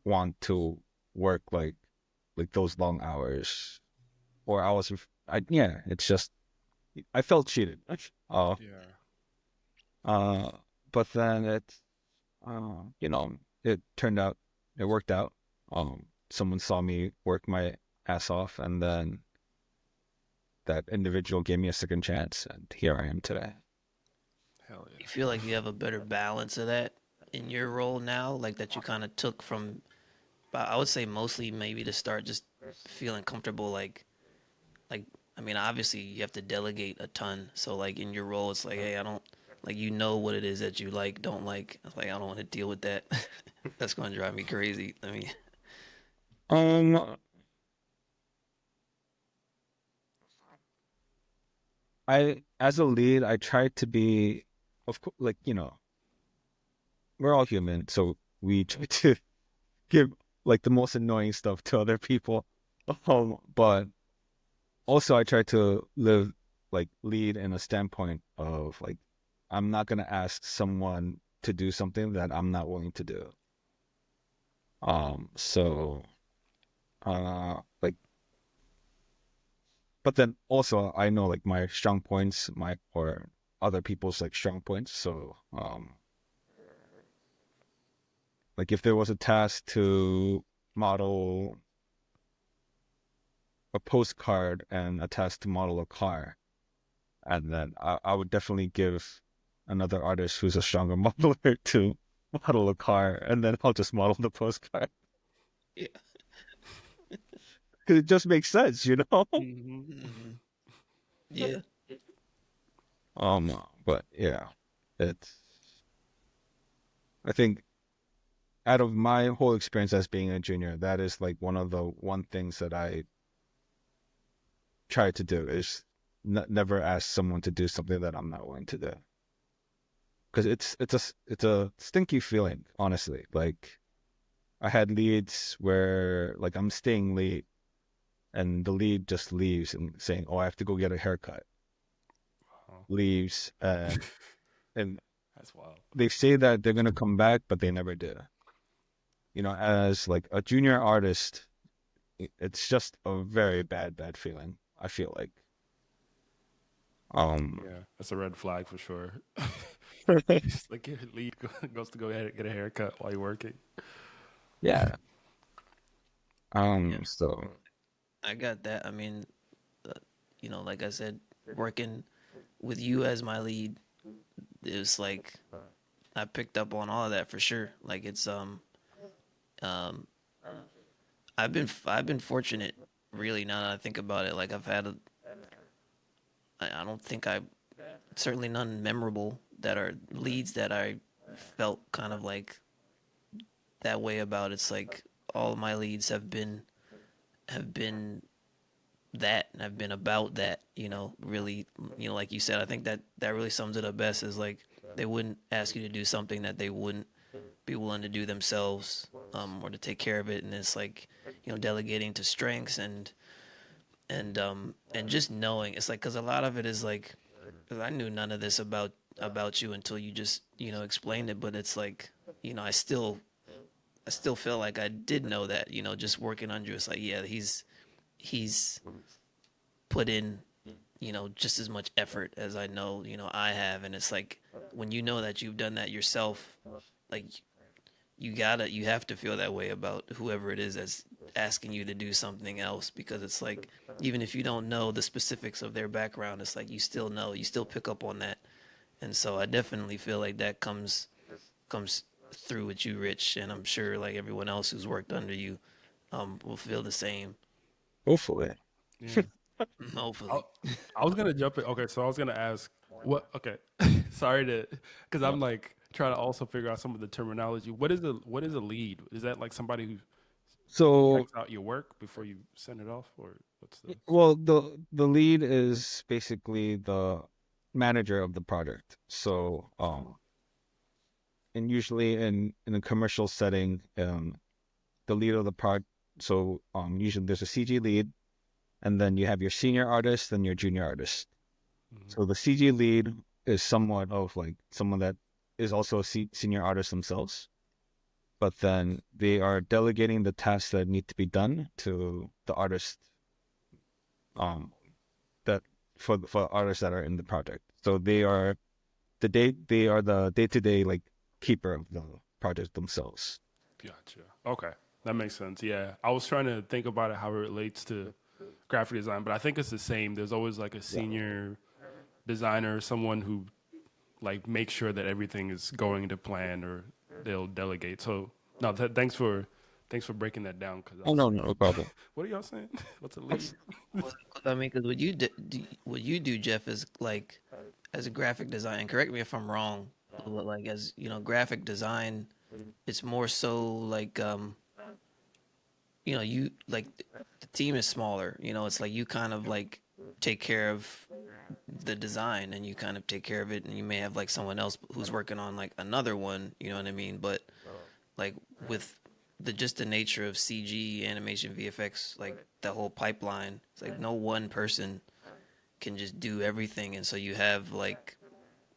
want to work like those long hours, or yeah, it's just I felt cheated. Uh, Yeah. uh, but then you know, it turned out it worked out. Someone saw me work my ass off, and then that individual gave me a second chance, and here I am today. Hell You feel like you have a better balance of that in your role now, like that you kind of took from, but I would say mostly maybe to start just feeling comfortable, like I mean, obviously you have to delegate a ton. So like in your role, it's like, hey, I don't like you know what it is that you like, don't like. It's like I don't want to deal with that. That's going to drive me crazy. I mean, Um, I as a lead, I tried to be, of course, like we're all human, so we try to give like the most annoying stuff to other people. But also I try to lead in a standpoint of like I'm not gonna ask someone to do something that I'm not willing to do. So like but then also I know like my strong points, my or other people's like strong points. So like if there was a task to model a postcard and a task to model a car, and then I would definitely give another artist who's a stronger modeler to model a car, and then I'll just model the postcard yeah. because it just makes sense, you know. yeah. Hmm. Yeah. But yeah, it's I think out of my whole experience as being a junior, that is like one of the one things that I try to do is never ask someone to do something that I'm not willing to do because it's a stinky feeling, honestly. Like I had leads where like I'm staying late and the lead just leaves and saying, "Oh, I have to go get a haircut." Wow. Leaves and That's wild. they say that they're gonna come back, but they never do. As like a junior artist, it's just a very bad feeling. I feel like. Um, Yeah, that's a red flag for sure. It's like your lead goes to go ahead and get a haircut while you're working. yeah. Yeah. So I got that. I mean, uh, like I said, working with you as my lead, it was like I picked up on all of that for sure. Like it's um I've been fortunate really now that I think about it. Like I don't think I certainly none memorable that are leads that I felt kind of like that way about. It's like all of my leads have been that and have been about that, really, like you said, I think that really sums it up best is like they wouldn't ask you to do something that they wouldn't be willing to do themselves, or to take care of it. And it's like, delegating to strengths and just knowing it's like, because a lot of it is like, because I knew none of this about you until you just explained it. But it's like, I still feel like I did know that, just working under you. It's like, yeah, he's put in, just as much effort as I know, I have. And it's like, when you know that you've done that yourself, like, you have to feel that way about whoever it is that's asking you to do something else, because it's like, even if you don't know the specifics of their background, it's like you still know, you still pick up on that, And so I definitely feel like that comes through with you, Rich, and I'm sure like everyone else who's worked under you will feel the same. Hopefully. Yeah. I, Hopefully. I was gonna jump in. Okay, so I was gonna ask what. Okay, sorry to, because I'm like trying to also figure out some of the terminology. What is a lead? Is that like somebody who So, checks out your work before you send it off, or what's the? well, the lead is basically the manager of the project. So, and usually in a commercial setting, the lead of the project. So, usually there's a CG lead, and then you have your senior artist and your junior artist. Mhm. So the CG lead is somewhat of like someone that is also a senior artist themselves, but then they are delegating the tasks that need to be done to the artist, um, that for artists that are in the project. So they are the day-to-day like keeper of the project themselves. Gotcha. Okay, that makes sense. Yeah, I was trying to think about it how it relates to graphic design, but I think it's the same. There's always like a Yeah. senior designer, someone who like makes sure that everything is going to plan, or they'll delegate. So no, thanks for breaking that down because I Oh was no, like, no problem. what are y'all saying? What's a lead? Well, I mean, because what you do, Jeff, is like as a graphic design. Correct me if I'm wrong, but like as you know, graphic design, it's more so like you like the team is smaller. It's like you kind of like take care of the design and you kind of take care of it, and you may have like someone else who's working on like another one. You know what I mean? But like with the nature of CG, animation, VFX, like the whole pipeline, it's like no one person can just do everything, and so you have like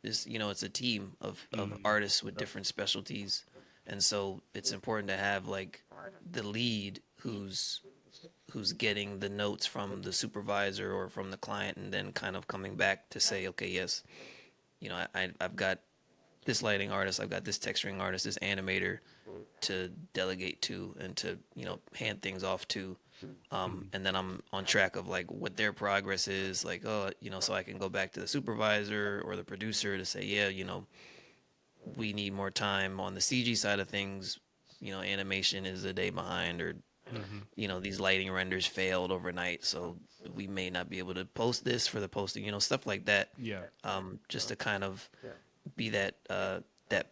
this. It's a team of Mm, artists with different specialties, and so it's important to have like the lead who's getting the notes from the supervisor or from the client, and then kind of coming back to say, okay, yes, I've got this lighting artist, I've got this texturing artist, this animator to delegate to and to hand things off to, mm, and then I'm on track of like what their progress is, like, oh, so I can go back to the supervisor or the producer to say, yeah, we need more time on the CG side of things. Animation is a day behind, or mhm. these lighting renders failed overnight, so we may not be able to post this for the posting, stuff like that. Yeah. Just to kind of be that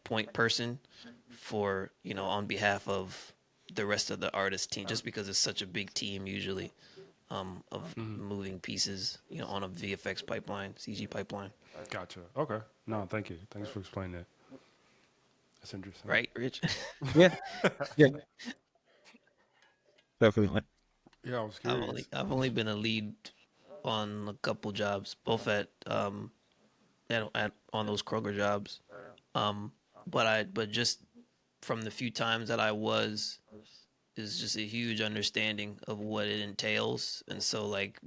point person for on behalf of the rest of the artist team, just because it's such a big team usually, of Mhm. moving pieces, on a VFX pipeline, CG pipeline. Gotcha. Okay. No, thank you. Thanks for explaining that. That's interesting. Right, Rich? Yeah, yeah, definitely. Yeah, I was I've only curious. I've only been a lead on a couple jobs, both at on those Kroger jobs. But just from the few times that I was, is just a huge understanding of what it entails, and so like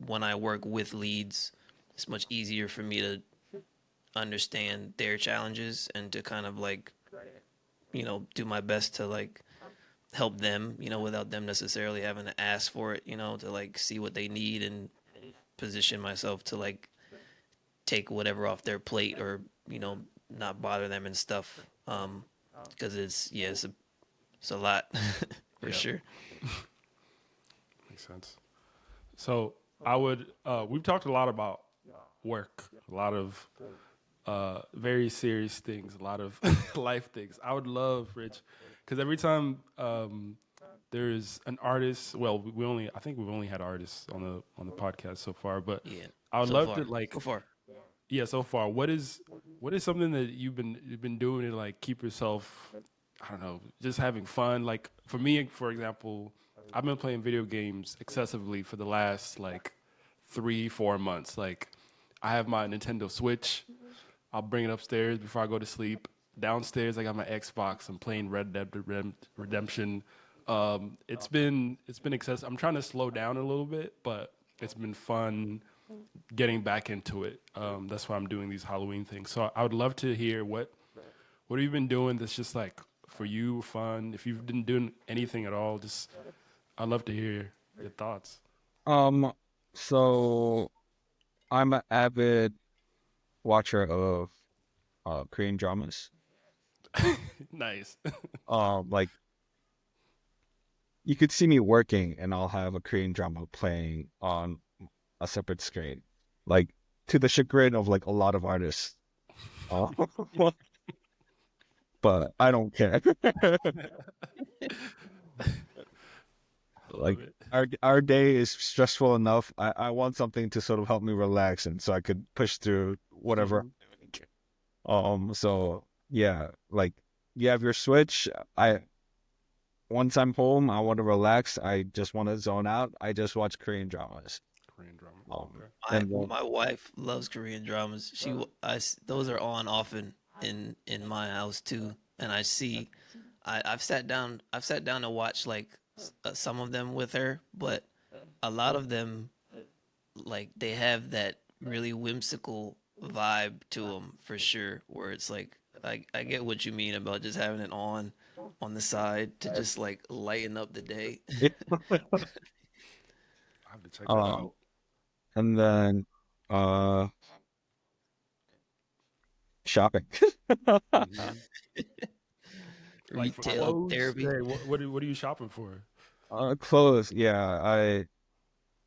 when I work with leads, it's much easier for me to understand their challenges and to kind of like do my best to like help them, without them necessarily having to ask for it, to like see what they need and position myself to like take whatever off their plate, or not bother them and stuff. Because it's a lot for Yeah, sure. makes sense. So I would. We've talked a lot about work, a lot of very serious things, a lot of life things. I would love, Rich, because every time there's an artist, well, I think we've only had artists on the podcast so far, but Yeah, I would so love to far, like, so far. yeah, so far, what is something that you've been doing to like keep yourself, I don't know, just having fun? Like for me, for example, I've been playing video games excessively for the last like 3 4 months. Like I have my Nintendo Switch. I'll bring it upstairs before I go to sleep. Downstairs, I got my Xbox. I'm playing Red Dead Redemption. It's been excessive. I'm trying to slow down a little bit, but it's been fun getting back into it. That's why I'm doing these Halloween things. So I would love to hear what have you been doing that's just like for you fun. If you've been doing anything at all, just I'd love to hear your thoughts. So I'm an avid watcher of Korean dramas. Nice. Like you could see me working, and I'll have a Korean drama playing on a separate screen, like to the chagrin of like a lot of artists. Uh, but I don't care. I love Like it. our day is stressful enough. I want something to sort of help me relax, and so I could push through whatever. Hmm. So yeah, like you have your Switch. I Once I'm home, I want to relax. I just want to zone out. I just watch Korean dramas. Korean drama. Um, Okay. My and then my wife loves Korean dramas. Those are on often in my house too, and I've sat down to watch like some of them with her, but a lot of them like they have that really whimsical vibe to them for sure, where it's like I get what you mean about just having it on the side to just like lighten up the day. I have to check that um, out. and then uh, shopping. Hmm. Like for Retail clothes, therapy. hey, what are you shopping for? Clothes. Yeah,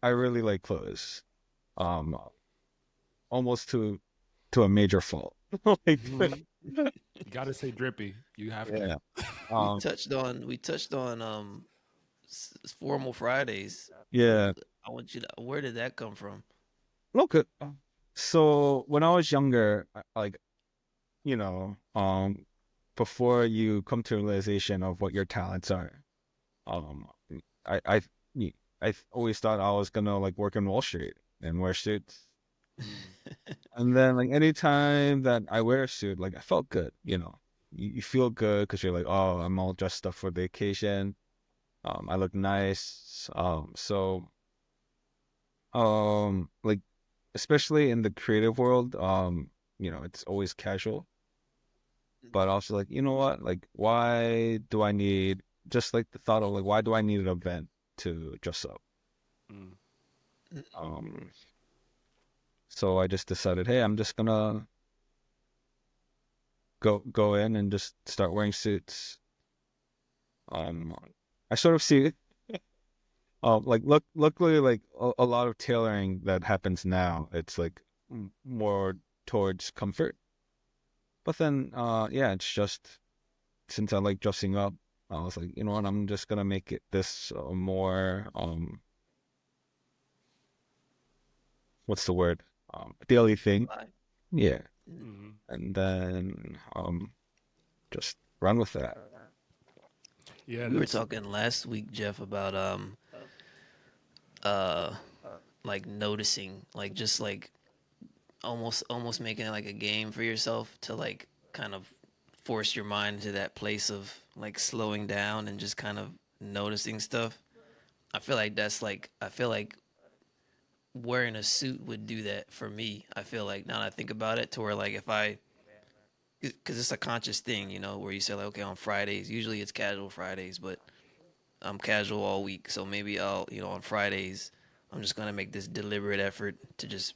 I really like clothes. Um, almost to a major fault. Like, Hmm. You got to say drippy. You have to. yeah. We Um, touched on formal Fridays. yeah. I want you to. Where did that come from? Look, so when I was younger, like you know, before you come to a realization of what your talents are, um, I I I always thought I was gonna like work in Wall Street and wear suits. Mm. And then like anytime that I wear a suit, like I felt good, you know. You feel good because you're like, oh, I'm all dressed up for the occasion. I look nice. Like especially in the creative world, it's always casual. But also like, you know what? Like, why do I need just like the thought of like, why do I need an event to dress up? Mm. Um, so I just decided, hey, I'm just gonna go in and just start wearing suits. Um, I sort of see like luckily like a lot of tailoring that happens now, it's like more towards comfort. But then yeah, it's just since I like dressing up, I was like, you know what, I'm just gonna make it this more what's the word? Daily thing. Why? Yeah. Hmm. And then just run with that. Yeah, We were that's. talking last week, Jeff, about uh like noticing, like just like almost making it like a game for yourself to like kind of force your mind into that place of like slowing down and just kind of noticing stuff. I feel like wearing a suit would do that for me. I feel like now that I think about it, to where like if I, because it's a conscious thing, you know, where you say like, okay, on Fridays, usually it's casual Fridays, but I'm casual all week, so maybe I'll, on Fridays, I'm just gonna make this deliberate effort to just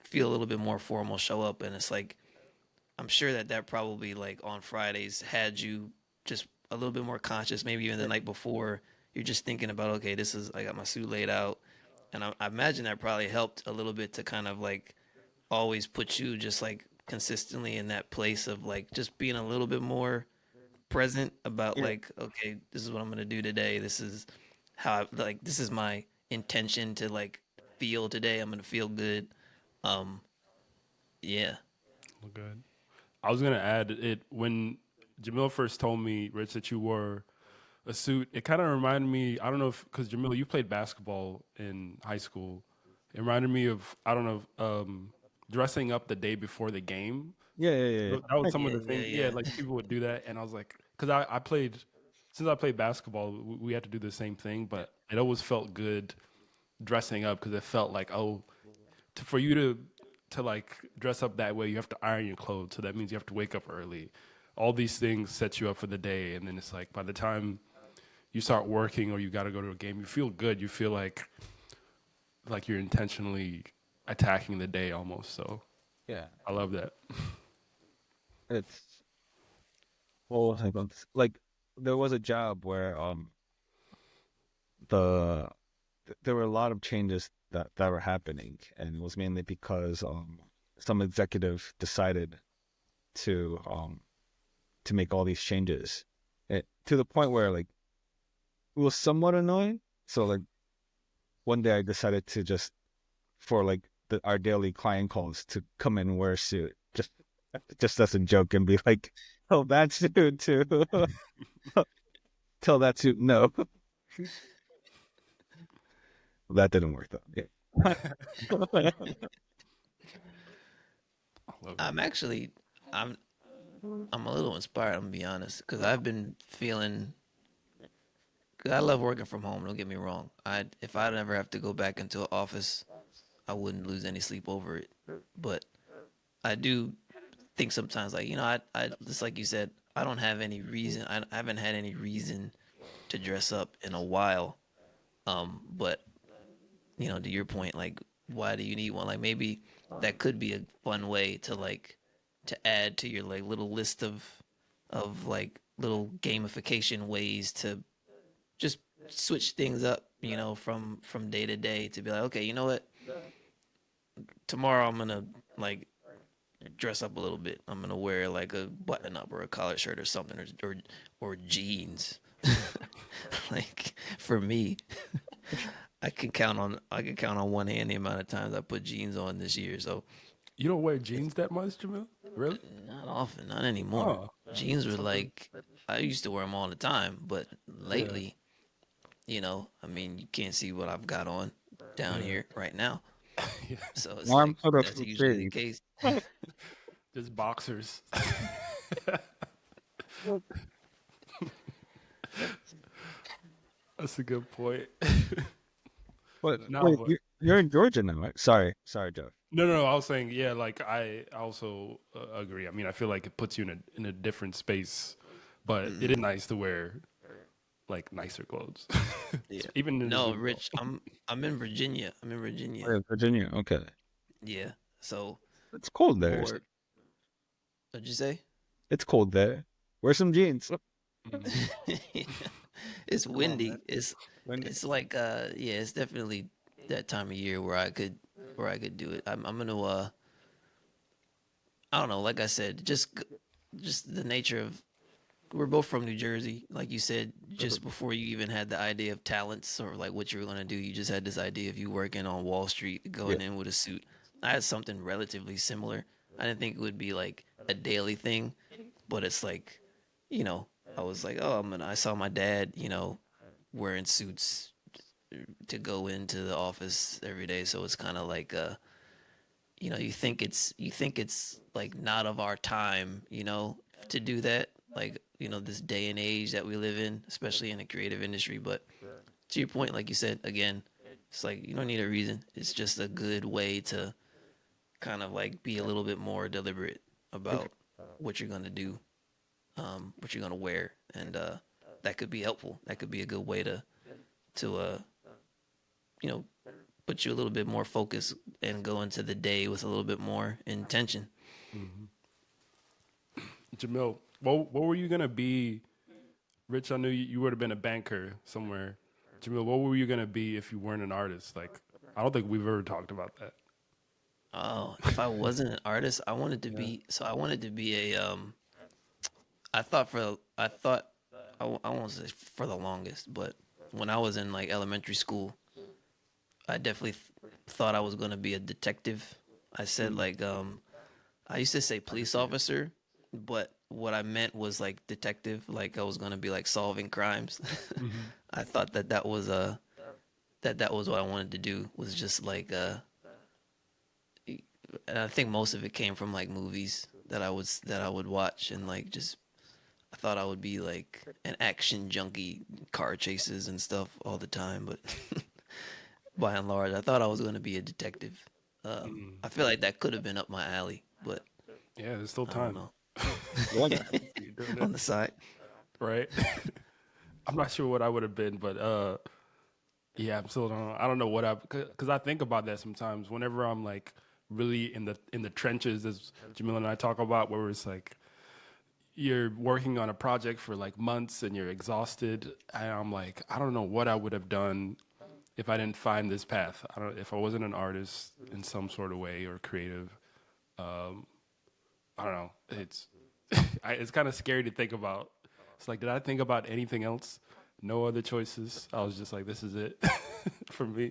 feel a little bit more formal, show up, and it's like I'm sure that probably like on Fridays had you just a little bit more conscious, maybe even the night before. You're just thinking about, okay, this is I got my suit laid out, and I imagine that probably helped a little bit to kind of like always put you just like consistently in that place of like just being a little bit more present about Yeah. like, okay, this is what I'm gonna do today. This is like this is my intention to like feel today. I'm gonna feel good. Um, yeah. Well, good. I was gonna add it when Jamil first told me, Rich, that you wore a suit. It kind of reminded me. I don't know if because Jamil, you played basketball in high school. It reminded me of I don't know dressing up the day before the game. Yeah, yeah, That was some of Yeah, the yeah, things. Yeah, yeah. like people would do that, and I was like, because I played since I played basketball, we had to do the same thing, but it always felt good dressing up because it felt like for you to like dress up that way, you have to iron your clothes. So that means you have to wake up early. All these things set you up for the day, and then it's like by the time you start working or you got to go to a game, you feel good. You feel like you're intentionally attacking the day almost. So yeah. I love that. it's what was I going to like? There was a job where the there were a lot of changes that were happening, and it was mainly because some executive decided to um to make all these changes, to the point where like it was somewhat annoying. So like one day I decided to just for like our daily client calls to come in and wear a suit, just as a joke, and be like, "Oh, that suit too." Tell that suit no. That didn't work though. Yeah. I love it. I'm actually, I'm, I'm a little inspired. I'm gonna be honest, because I've been feeling. Cause I love working from home. Don't get me wrong. If I never have to go back into an office, I wouldn't lose any sleep over it. But I do think sometimes, like I just like you said, I don't have any reason. I haven't had any reason to dress up in a while. But to your point, like, why do you need one? Like, maybe that could be a fun way to add to your like little list of like little gamification ways to just switch things up, from day to day, to be like, okay, you know what? Tomorrow I'm gonna like dress up a little bit. I'm gonna wear like a button up or a collared shirt or something, or jeans. Like for me, I can count on one hand the amount of times I put jeans on this year. So You don't wear jeans that much, Jamil? Really? not often, not anymore. Oh, Jeans were something. like I used to wear them all the time, but Yeah, lately, I mean, you can't see what I've got on down yeah, here right now. yeah. So it's Well, like I'm sort of that's usually the intrigued. case. Just boxers. That's a good point. But No, wait, but you're in Georgia now, right? Sorry, Joe. no. I was saying, yeah, like I also agree. I mean, I feel like it puts you in a different space, but it is Mm, nice to wear like nicer clothes, yeah. even in the No, Super Rich, Bowl. I'm in Virginia. I'm in Oh, Virginia. yeah, Virginia. Okay, Yeah. So it's cold there. more. What'd you say? It's cold there. Wear some jeans. Mm. It's Come on, windy. man. It's Windy. it's like yeah, it's definitely that time of year where I could do it. I'm gonna I don't know, like I said, just the nature of we're both from New Jersey. Like you said, just before you even had the idea of talents or like what you were gonna do, you just had this idea of you working on Wall Street, Yeah. going in with a suit. I had something relatively similar. I didn't think it would be like a daily thing, but it's like, you know, I was like, oh, I saw my dad, wearing suits to go into the office every day. So it's kind of like, you think it's like not of our time, to do that. Like, this day and age that we live in, especially in the creative industry. But to your point, like you said, again, it's like you don't need a reason. It's just a good way to kind of like be a little bit more deliberate about what you're gonna do, what you're gonna wear, and that could be helpful. That could be a good way to you know put you a little bit more focused and go into the day with a little bit more intention. Mhm. Jamil, what were you gonna be? Rich, I knew you would have been a banker somewhere. Jamil, what were you gonna be if you weren't an artist? Like, I don't think we've ever talked about that. Oh, if I wasn't an artist, I wanted to Yeah. be. So I wanted to be a. I won't say for the longest, but when I was in like elementary school, I definitely thought I was going to be a detective. I said Mm. like I used to say I can police see it. officer, but what I meant was like detective. Like I was going to be like solving crimes. Hmm. I thought that was what I wanted to do, was just like and I think most of it came from like movies that I would watch, and like just I thought I would be like an action junkie, car chases and stuff all the time, but by and large, I thought I was going to be a detective. Mm. I feel like that could have been up my alley, but Yeah, there's still I don't time. know. Yeah. You're doing it On the side. right. I'm not sure what I would have been, but yeah, I'm still don't. I don't know what I because I think about that sometimes. Whenever I'm like really in the trenches, as Jamil and I talk about, where it's like you're working on a project for like months and you're exhausted. And I'm like, I don't know what I would have done if I didn't find this path. I don't if I wasn't an artist in some sort of way or creative. Um, I don't know. It's it's kind of scary to think about. It's like, did I think about anything else? No other choices. I was just like, this is it for me.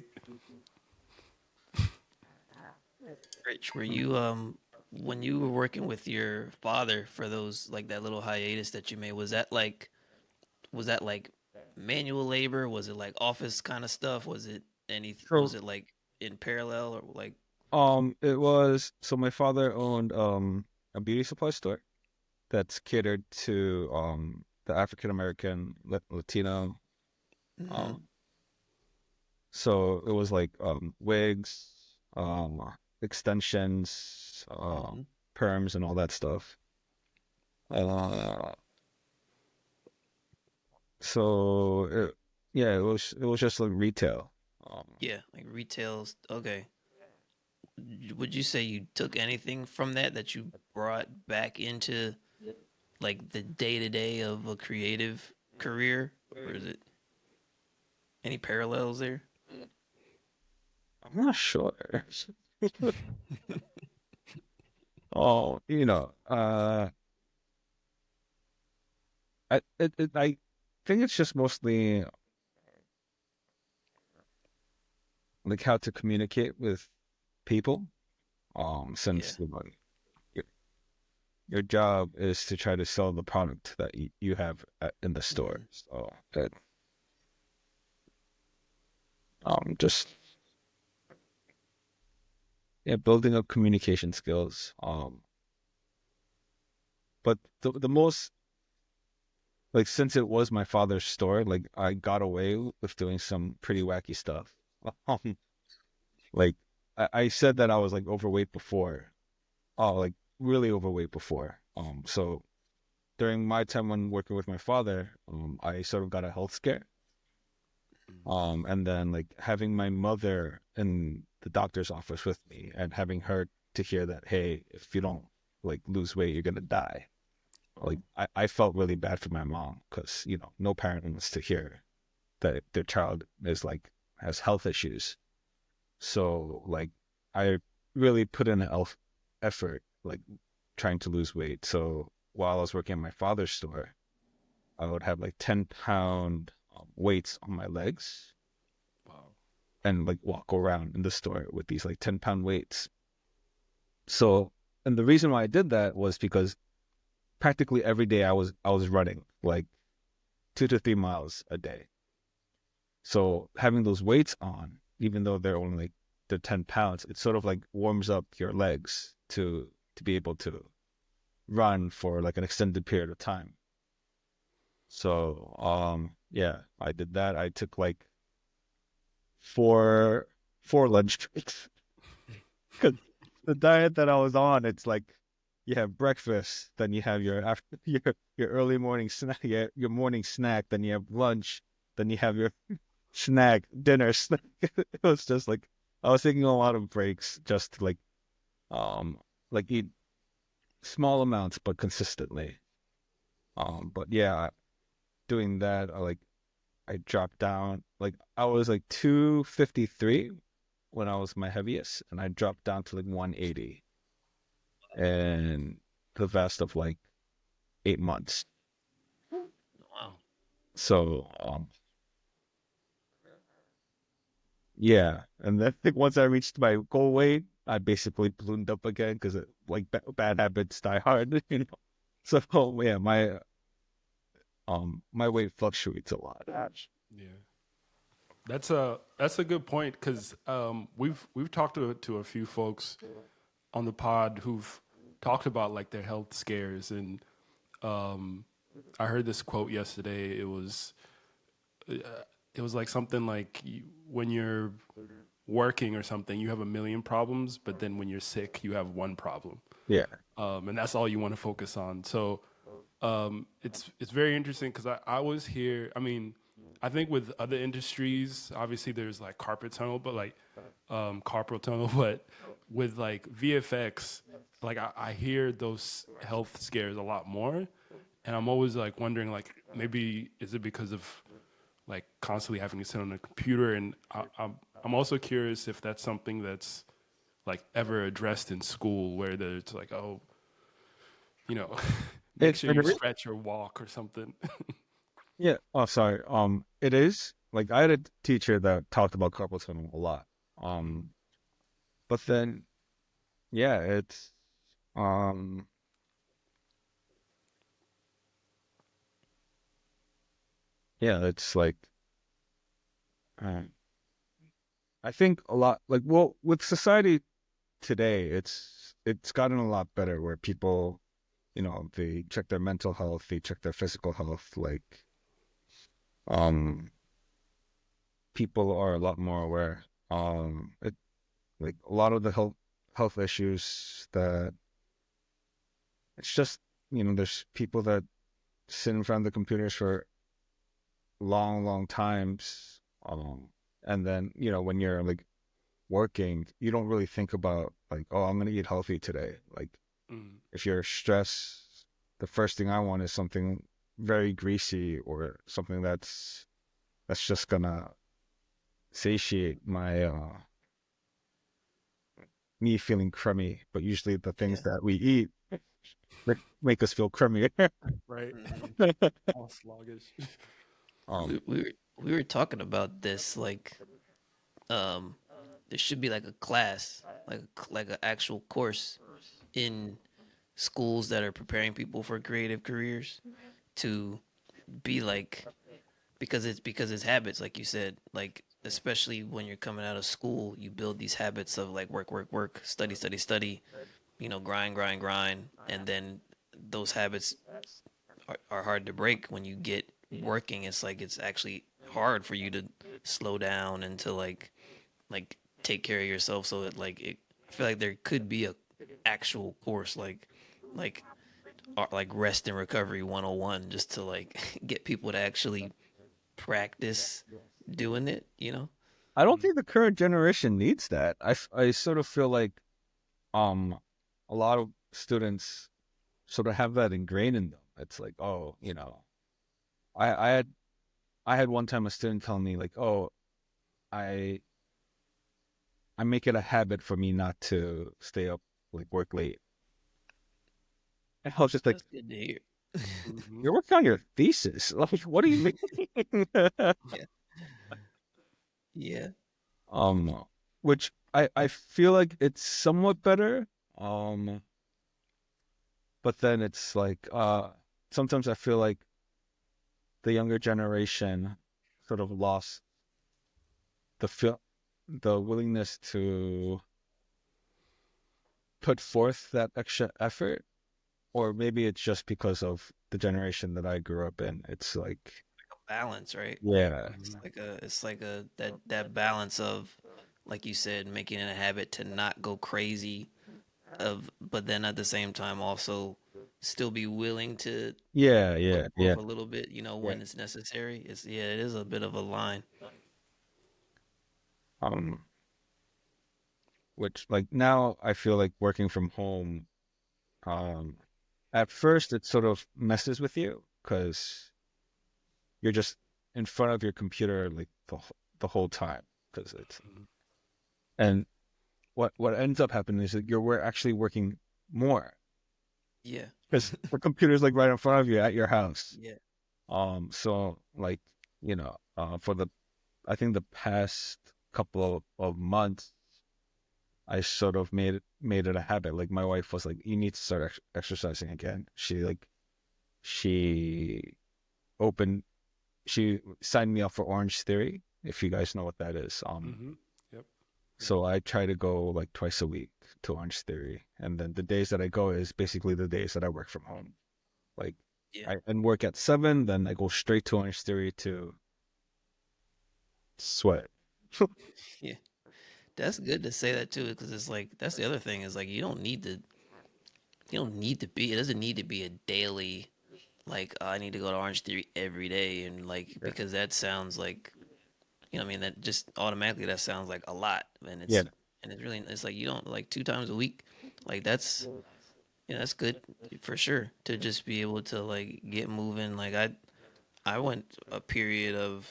Rich, were you when you were working with your father for those like that little hiatus that you made, was that like manual labor? Was it like office kind of stuff? Was So it like in parallel or like it was so my father owned a beauty supply store that's catered to the African American Latino. mm-hmm, Um, so it was like wigs, extensions, mm-hmm. perms, and all that stuff. Uh, so yeah, it was just like retail. Yeah, like retails. Okay. Would you say you took anything from that you brought back into like the day to day of a creative career, or is it any parallels there? I'm not sure. Oh, I think it's just mostly like how to communicate with people. Yeah. Since your, your job is to try to sell the product that you have in the store. Mm-hmm. So that just yeah, building up communication skills. But the most like since it was my father's store, like I got away with doing some pretty wacky stuff. Um, like I said that I was like overweight before. Oh, like really overweight before. So during my time when working with my father, I sort of got a health scare. And then like having my mother in the doctor's office with me and having her to hear that, hey, if you don't like lose weight, you're gonna die. Like I felt really bad for my mom because no parent wants to hear that their child is like has health issues. So like I really put in an effort like trying to lose weight. So while I was working at my father's store, I would have like 10-pound weights on my legs Wow. and like walk around in the store with these like 10-pound weights. So, and the reason why I did that was because practically every day I was running like 2 to 3 miles a day. So having those weights on, even though they're 10 pounds, it sort of like warms up your legs to be able to run for like an extended period of time. So yeah, I did that. I took like four lunch breaks because the diet that I was on, it's like you have breakfast, then you have your after your early morning snack, your morning snack, then you have lunch, then you have your snack, dinner snack. It was just like I was taking a lot of breaks just to um like eat small amounts but consistently. But yeah, doing that, I dropped down. Like I was like 253 when I was my heaviest, and I dropped down to like 180 in the vast of like 8 months. Wow. So yeah, and then I think once I reached my goal weight, I basically ballooned up again because like bad habits die hard, you know. So yeah, my weight fluctuates a lot. Yeah. That's a good point because we've talked to a few folks on the pod who've talked about like their health scares, and um, I heard this quote yesterday. It was like something like when you're working or something, you have a million problems, but then when you're sick, you have one problem, Yeah, and that's all you want to focus on. So it's very interesting because I was here. I mean, I think with other industries, obviously there's like carpet tunnel, but like carpal tunnel, but with like VFX, like I hear those health scares a lot more. and I'm always like wondering, like maybe is it because of like constantly having to sit on a computer, and I'm also curious if that's something that's like ever addressed in school, where there's like, oh, you know, make It, sure it you is, stretch or walk or something. yeah. Oh, sorry. It is like I had a teacher that talked about carpal tunnel a lot. Um, but then, yeah, um, yeah, it's like, uh, I think a lot, like, well, with society today, it's gotten a lot better where people, they check their mental health, they check their physical health, like, um, people are a lot more aware. It like a lot of the health issues that it's just there's people that sit in front of the computers for long times, and then when you're like working, you don't really think about like, oh, I'm gonna eat healthy today. Like Mm, if you're stressed, the first thing I want is something very greasy or something that's just gonna satiate my me feeling crummy. But usually the Yeah. things that we eat make us feel crummy. right. Hmm. All sluggish. um, We were talking about this like um there should be like a class, like an actual course in schools that are preparing people for creative careers to be like, because it's habits, like you said, like especially when you're coming out of school, you build these habits of like work, study, grind, and then those habits are hard to break when you get working. It's like it's actually hard for you to slow down and to like take care of yourself. So I feel like there could be a actual course like like rest and recovery 101, just to like get people to actually practice doing it, you know? I don't Mm, think the current generation needs that. I sort of feel like um a lot of students sort of have that ingrained in them. It's like, oh, I I had I had one time a student tell me like, oh, I I make it a habit for me not to stay up like work late. And I was just like, That's good to hear. mhm. you're working on your thesis. Like, what do you mean? Yeah. Yeah. um, which I feel like it's somewhat better. Um, but then it's like sometimes I feel like the younger generation sort of lost the willingness to put forth that extra effort, or maybe it's just because of the generation that I grew up in. It's like, Balance, right? yeah, Mhm. It's like a that balance of, like you said, making it a habit to not go crazy of, but then at the same time also still be willing to yeah, put yeah, forth yeah, a little bit, yeah. when it's necessary. It is a bit of a line. Um, which like now I feel like working from home. Um, at first it sort of messes with you because you're just in front of your computer like the whole time because it's Mhm. and what ends up happening is that we're actually working more Yeah. because the computer's like right in front of you at your house. Yeah. So like for the I think the past couple of months, I sort of made it a habit. Like my wife was like, "You need to start exercising again." She opened she signed me up for Orange Theory, if you guys know what that is. Mhm. Yep. Yep. So I try to go like twice a week to Orange Theory, and then the days that I go is basically the days that I work from home. Like Yeah. I and work at 7, then I go straight to Orange Theory to sweat. Yeah. That's good to say that too, because it's like that's the other thing is like you don't need to be, it doesn't need to be a daily, like, "Oh, I need to go to Orange Theory every day," and like, Yeah, because that sounds like, I mean, that just automatically that sounds like a lot, and yeah, it's really, it's like you don't, like 2 times a week, like that's Yeah, that's good for sure to just be able to like get moving. Like I went a period of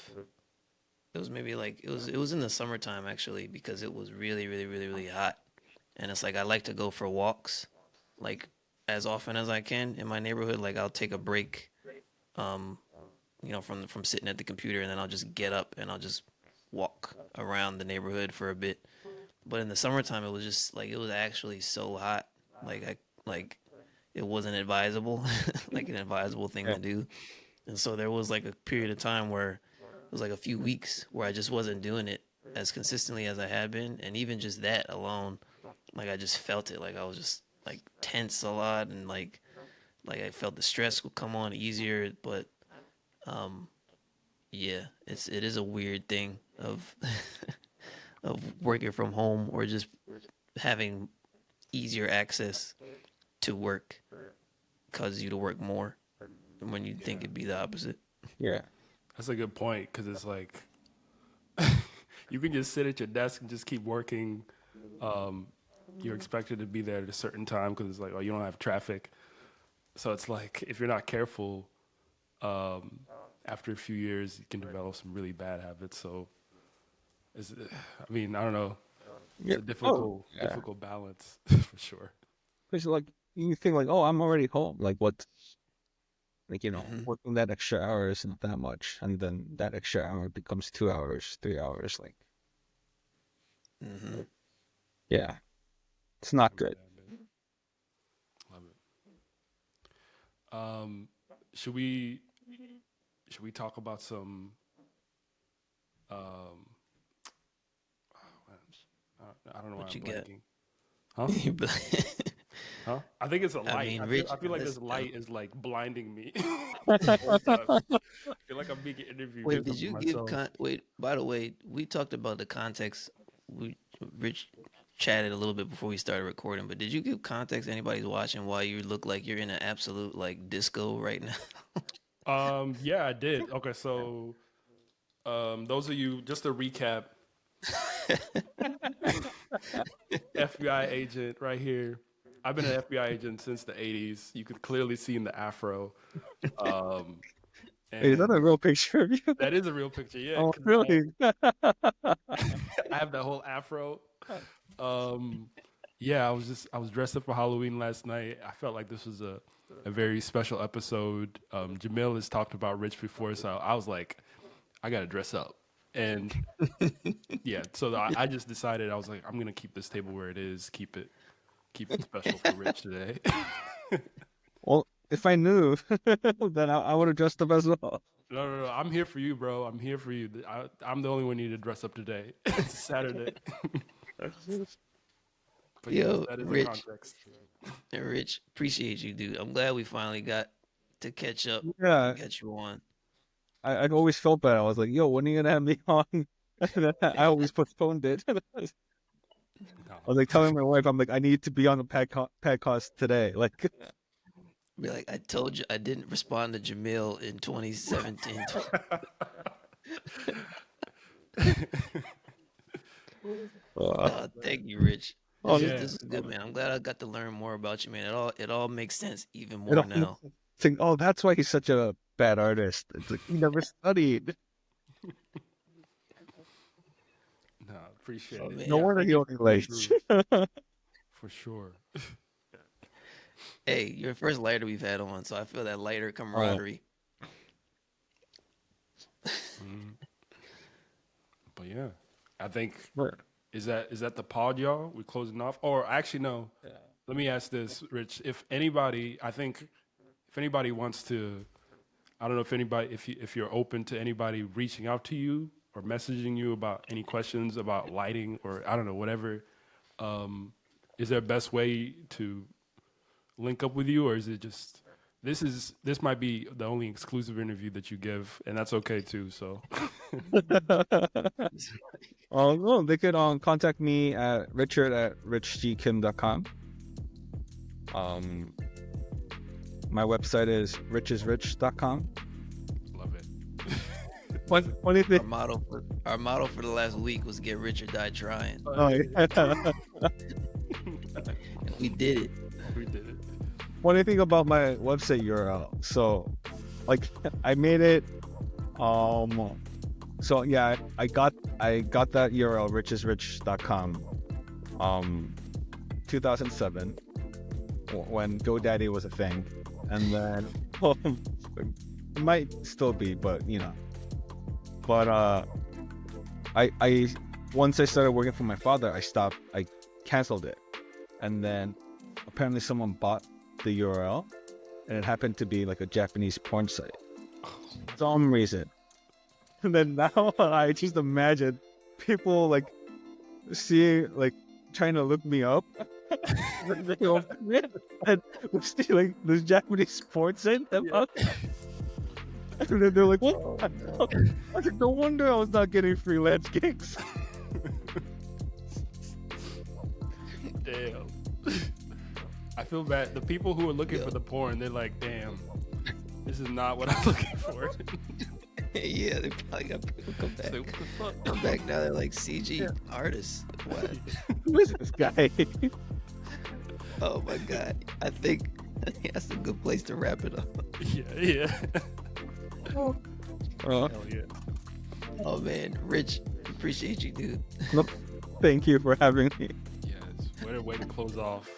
it was maybe like it was in the summertime actually because it was really hot. And it's like I like to go for walks like as often as I can in my neighborhood. Like I'll take a break um from sitting at the computer, and then I'll just get up and I'll just walk around the neighborhood for a bit. But in the summertime it was just like it was actually so hot. Like I like it wasn't advisable, like an advisable thing Yeah. to do. And so there was like a period of time where it was like a few weeks where I just wasn't doing it as consistently as I had been. And even just that alone, like I just felt it. Like I was just like tense a lot, and like I felt the stress would come on easier. But um yeah, it is a weird thing of of working from home or just having easier access to work causes you to work more when you think it'd be the opposite. Yeah. That's a good point because it's like you can just sit at your desk and just keep working. Um, you're expected to be there at a certain time because it's like, oh, you don't have traffic. So it's like if you're not careful, um, after a few years, you can develop some really bad habits. So, I mean, I don't know. It's Yeah. a Oh, difficult, yeah. difficult balance for sure. Because like you think like, oh, I'm already home. Like what? Like Hmm. working that extra hour isn't that much, and then that extra hour becomes 2 hours, 3 hours. Like, Hmm. yeah, it's not Really good. bad habit. Love it. Should we talk about some? Um, I don't know why What I'm you got? blanking. Huh? Huh? I think it's a I light. mean, I Rich, feel like this let's. light is like blinding me the whole time. I feel like I'm being interviewed Wait, based did off of you give myself. Wait, by the way, we talked about the context. We Rich chatted a little bit before we started recording, but did you give context? Anybody's watching why you look like you're in an absolute like disco right now? Yeah, I did. Okay, so those of you, just to recap, FBI agent right here. I've been an FBI agent since the '80s. You could clearly see in the afro, um, Wait, is that a and real picture of you? that is a real picture. Yeah, Oh, 'cause really? I have that whole afro. Um, yeah, I was dressed up for Halloween last night. I felt like this was a very special episode. Jamil has talked about Rich before, so I was like, I gotta dress up. And yeah, so I just decided I was like, I'm gonna keep this table where it is, keep it special for Rich today. Well, if I knew, then I would have dressed up as well. No, I'm here for you, bro. I'm here for you. I'm the only one who need to dress up today. It's Saturday. But yes, Yo, that is the Rich, context. Rich, appreciate you, dude. I'm glad we finally got to catch up and Yeah, get you on. I always felt bad. I was like, yo, when are you gonna have me on? And then I always postponed it. I No. was like telling my wife, I'm like, I need to be on the podcast today. Like, Be like, I told you I didn't respond to Jamil in 2017. uh, No, thank you, Rich. oh, Yeah. This is good, man. I'm glad I got to learn more about you, man. It all makes sense even it more all now. think, oh, that's why he's such a bad artist. It's like he never studied. No, appreciate Oh it. No Yeah, man. wonder thank he you only for coming likes. through for sure. Hey, you're the first lighter we've had on, so I feel that lighter Oh, camaraderie. Mhm. But yeah, I think sure. is that the pod, y'all? We closing off, or actually no? Yeah. Let me ask this, Rich. If anybody, I think, if anybody wants to, I don't know if anybody, if you're open to anybody reaching out to you or messaging you about any questions about lighting or I don't know whatever. Um, is there a best way to link up with you, or is it just this might be the only exclusive interview that you give, and that's okay too. So, No, they could contact me at richard@richgkim.com. Um, my website is richisrich.com. love it. Funny thing. Our motto for the last week was get rich or die trying. Oh, yeah. And we did it. We did it. funny thing about my website URL. So, like, I made it. So yeah, I got that URL richesrich.com. 2007 when GoDaddy was a thing, and then it might still be, but you know. But I once I started working for my father, I canceled it, and then apparently someone bought the URL, and it happened to be like a Japanese porn site for some reason. And then now I just imagine people like seeing, like, trying to look me up. And we see like this Japanese sports site about. And then they're like, "What?" I was like, "No wonder I was not getting freelance gigs." Damn. I feel bad. The people who are looking for the porn, they're like, damn, this is not what I'm looking for. Yeah, they probably got people come back. So, what the fuck? Come back now. They're like CG artists. What? Who is this guy? Oh my god! I think that's a good place to wrap it up. Yeah. Oh, Hell yeah. Oh man, Rich, appreciate you, dude. no, thank you for having me. Yes. What a way to close off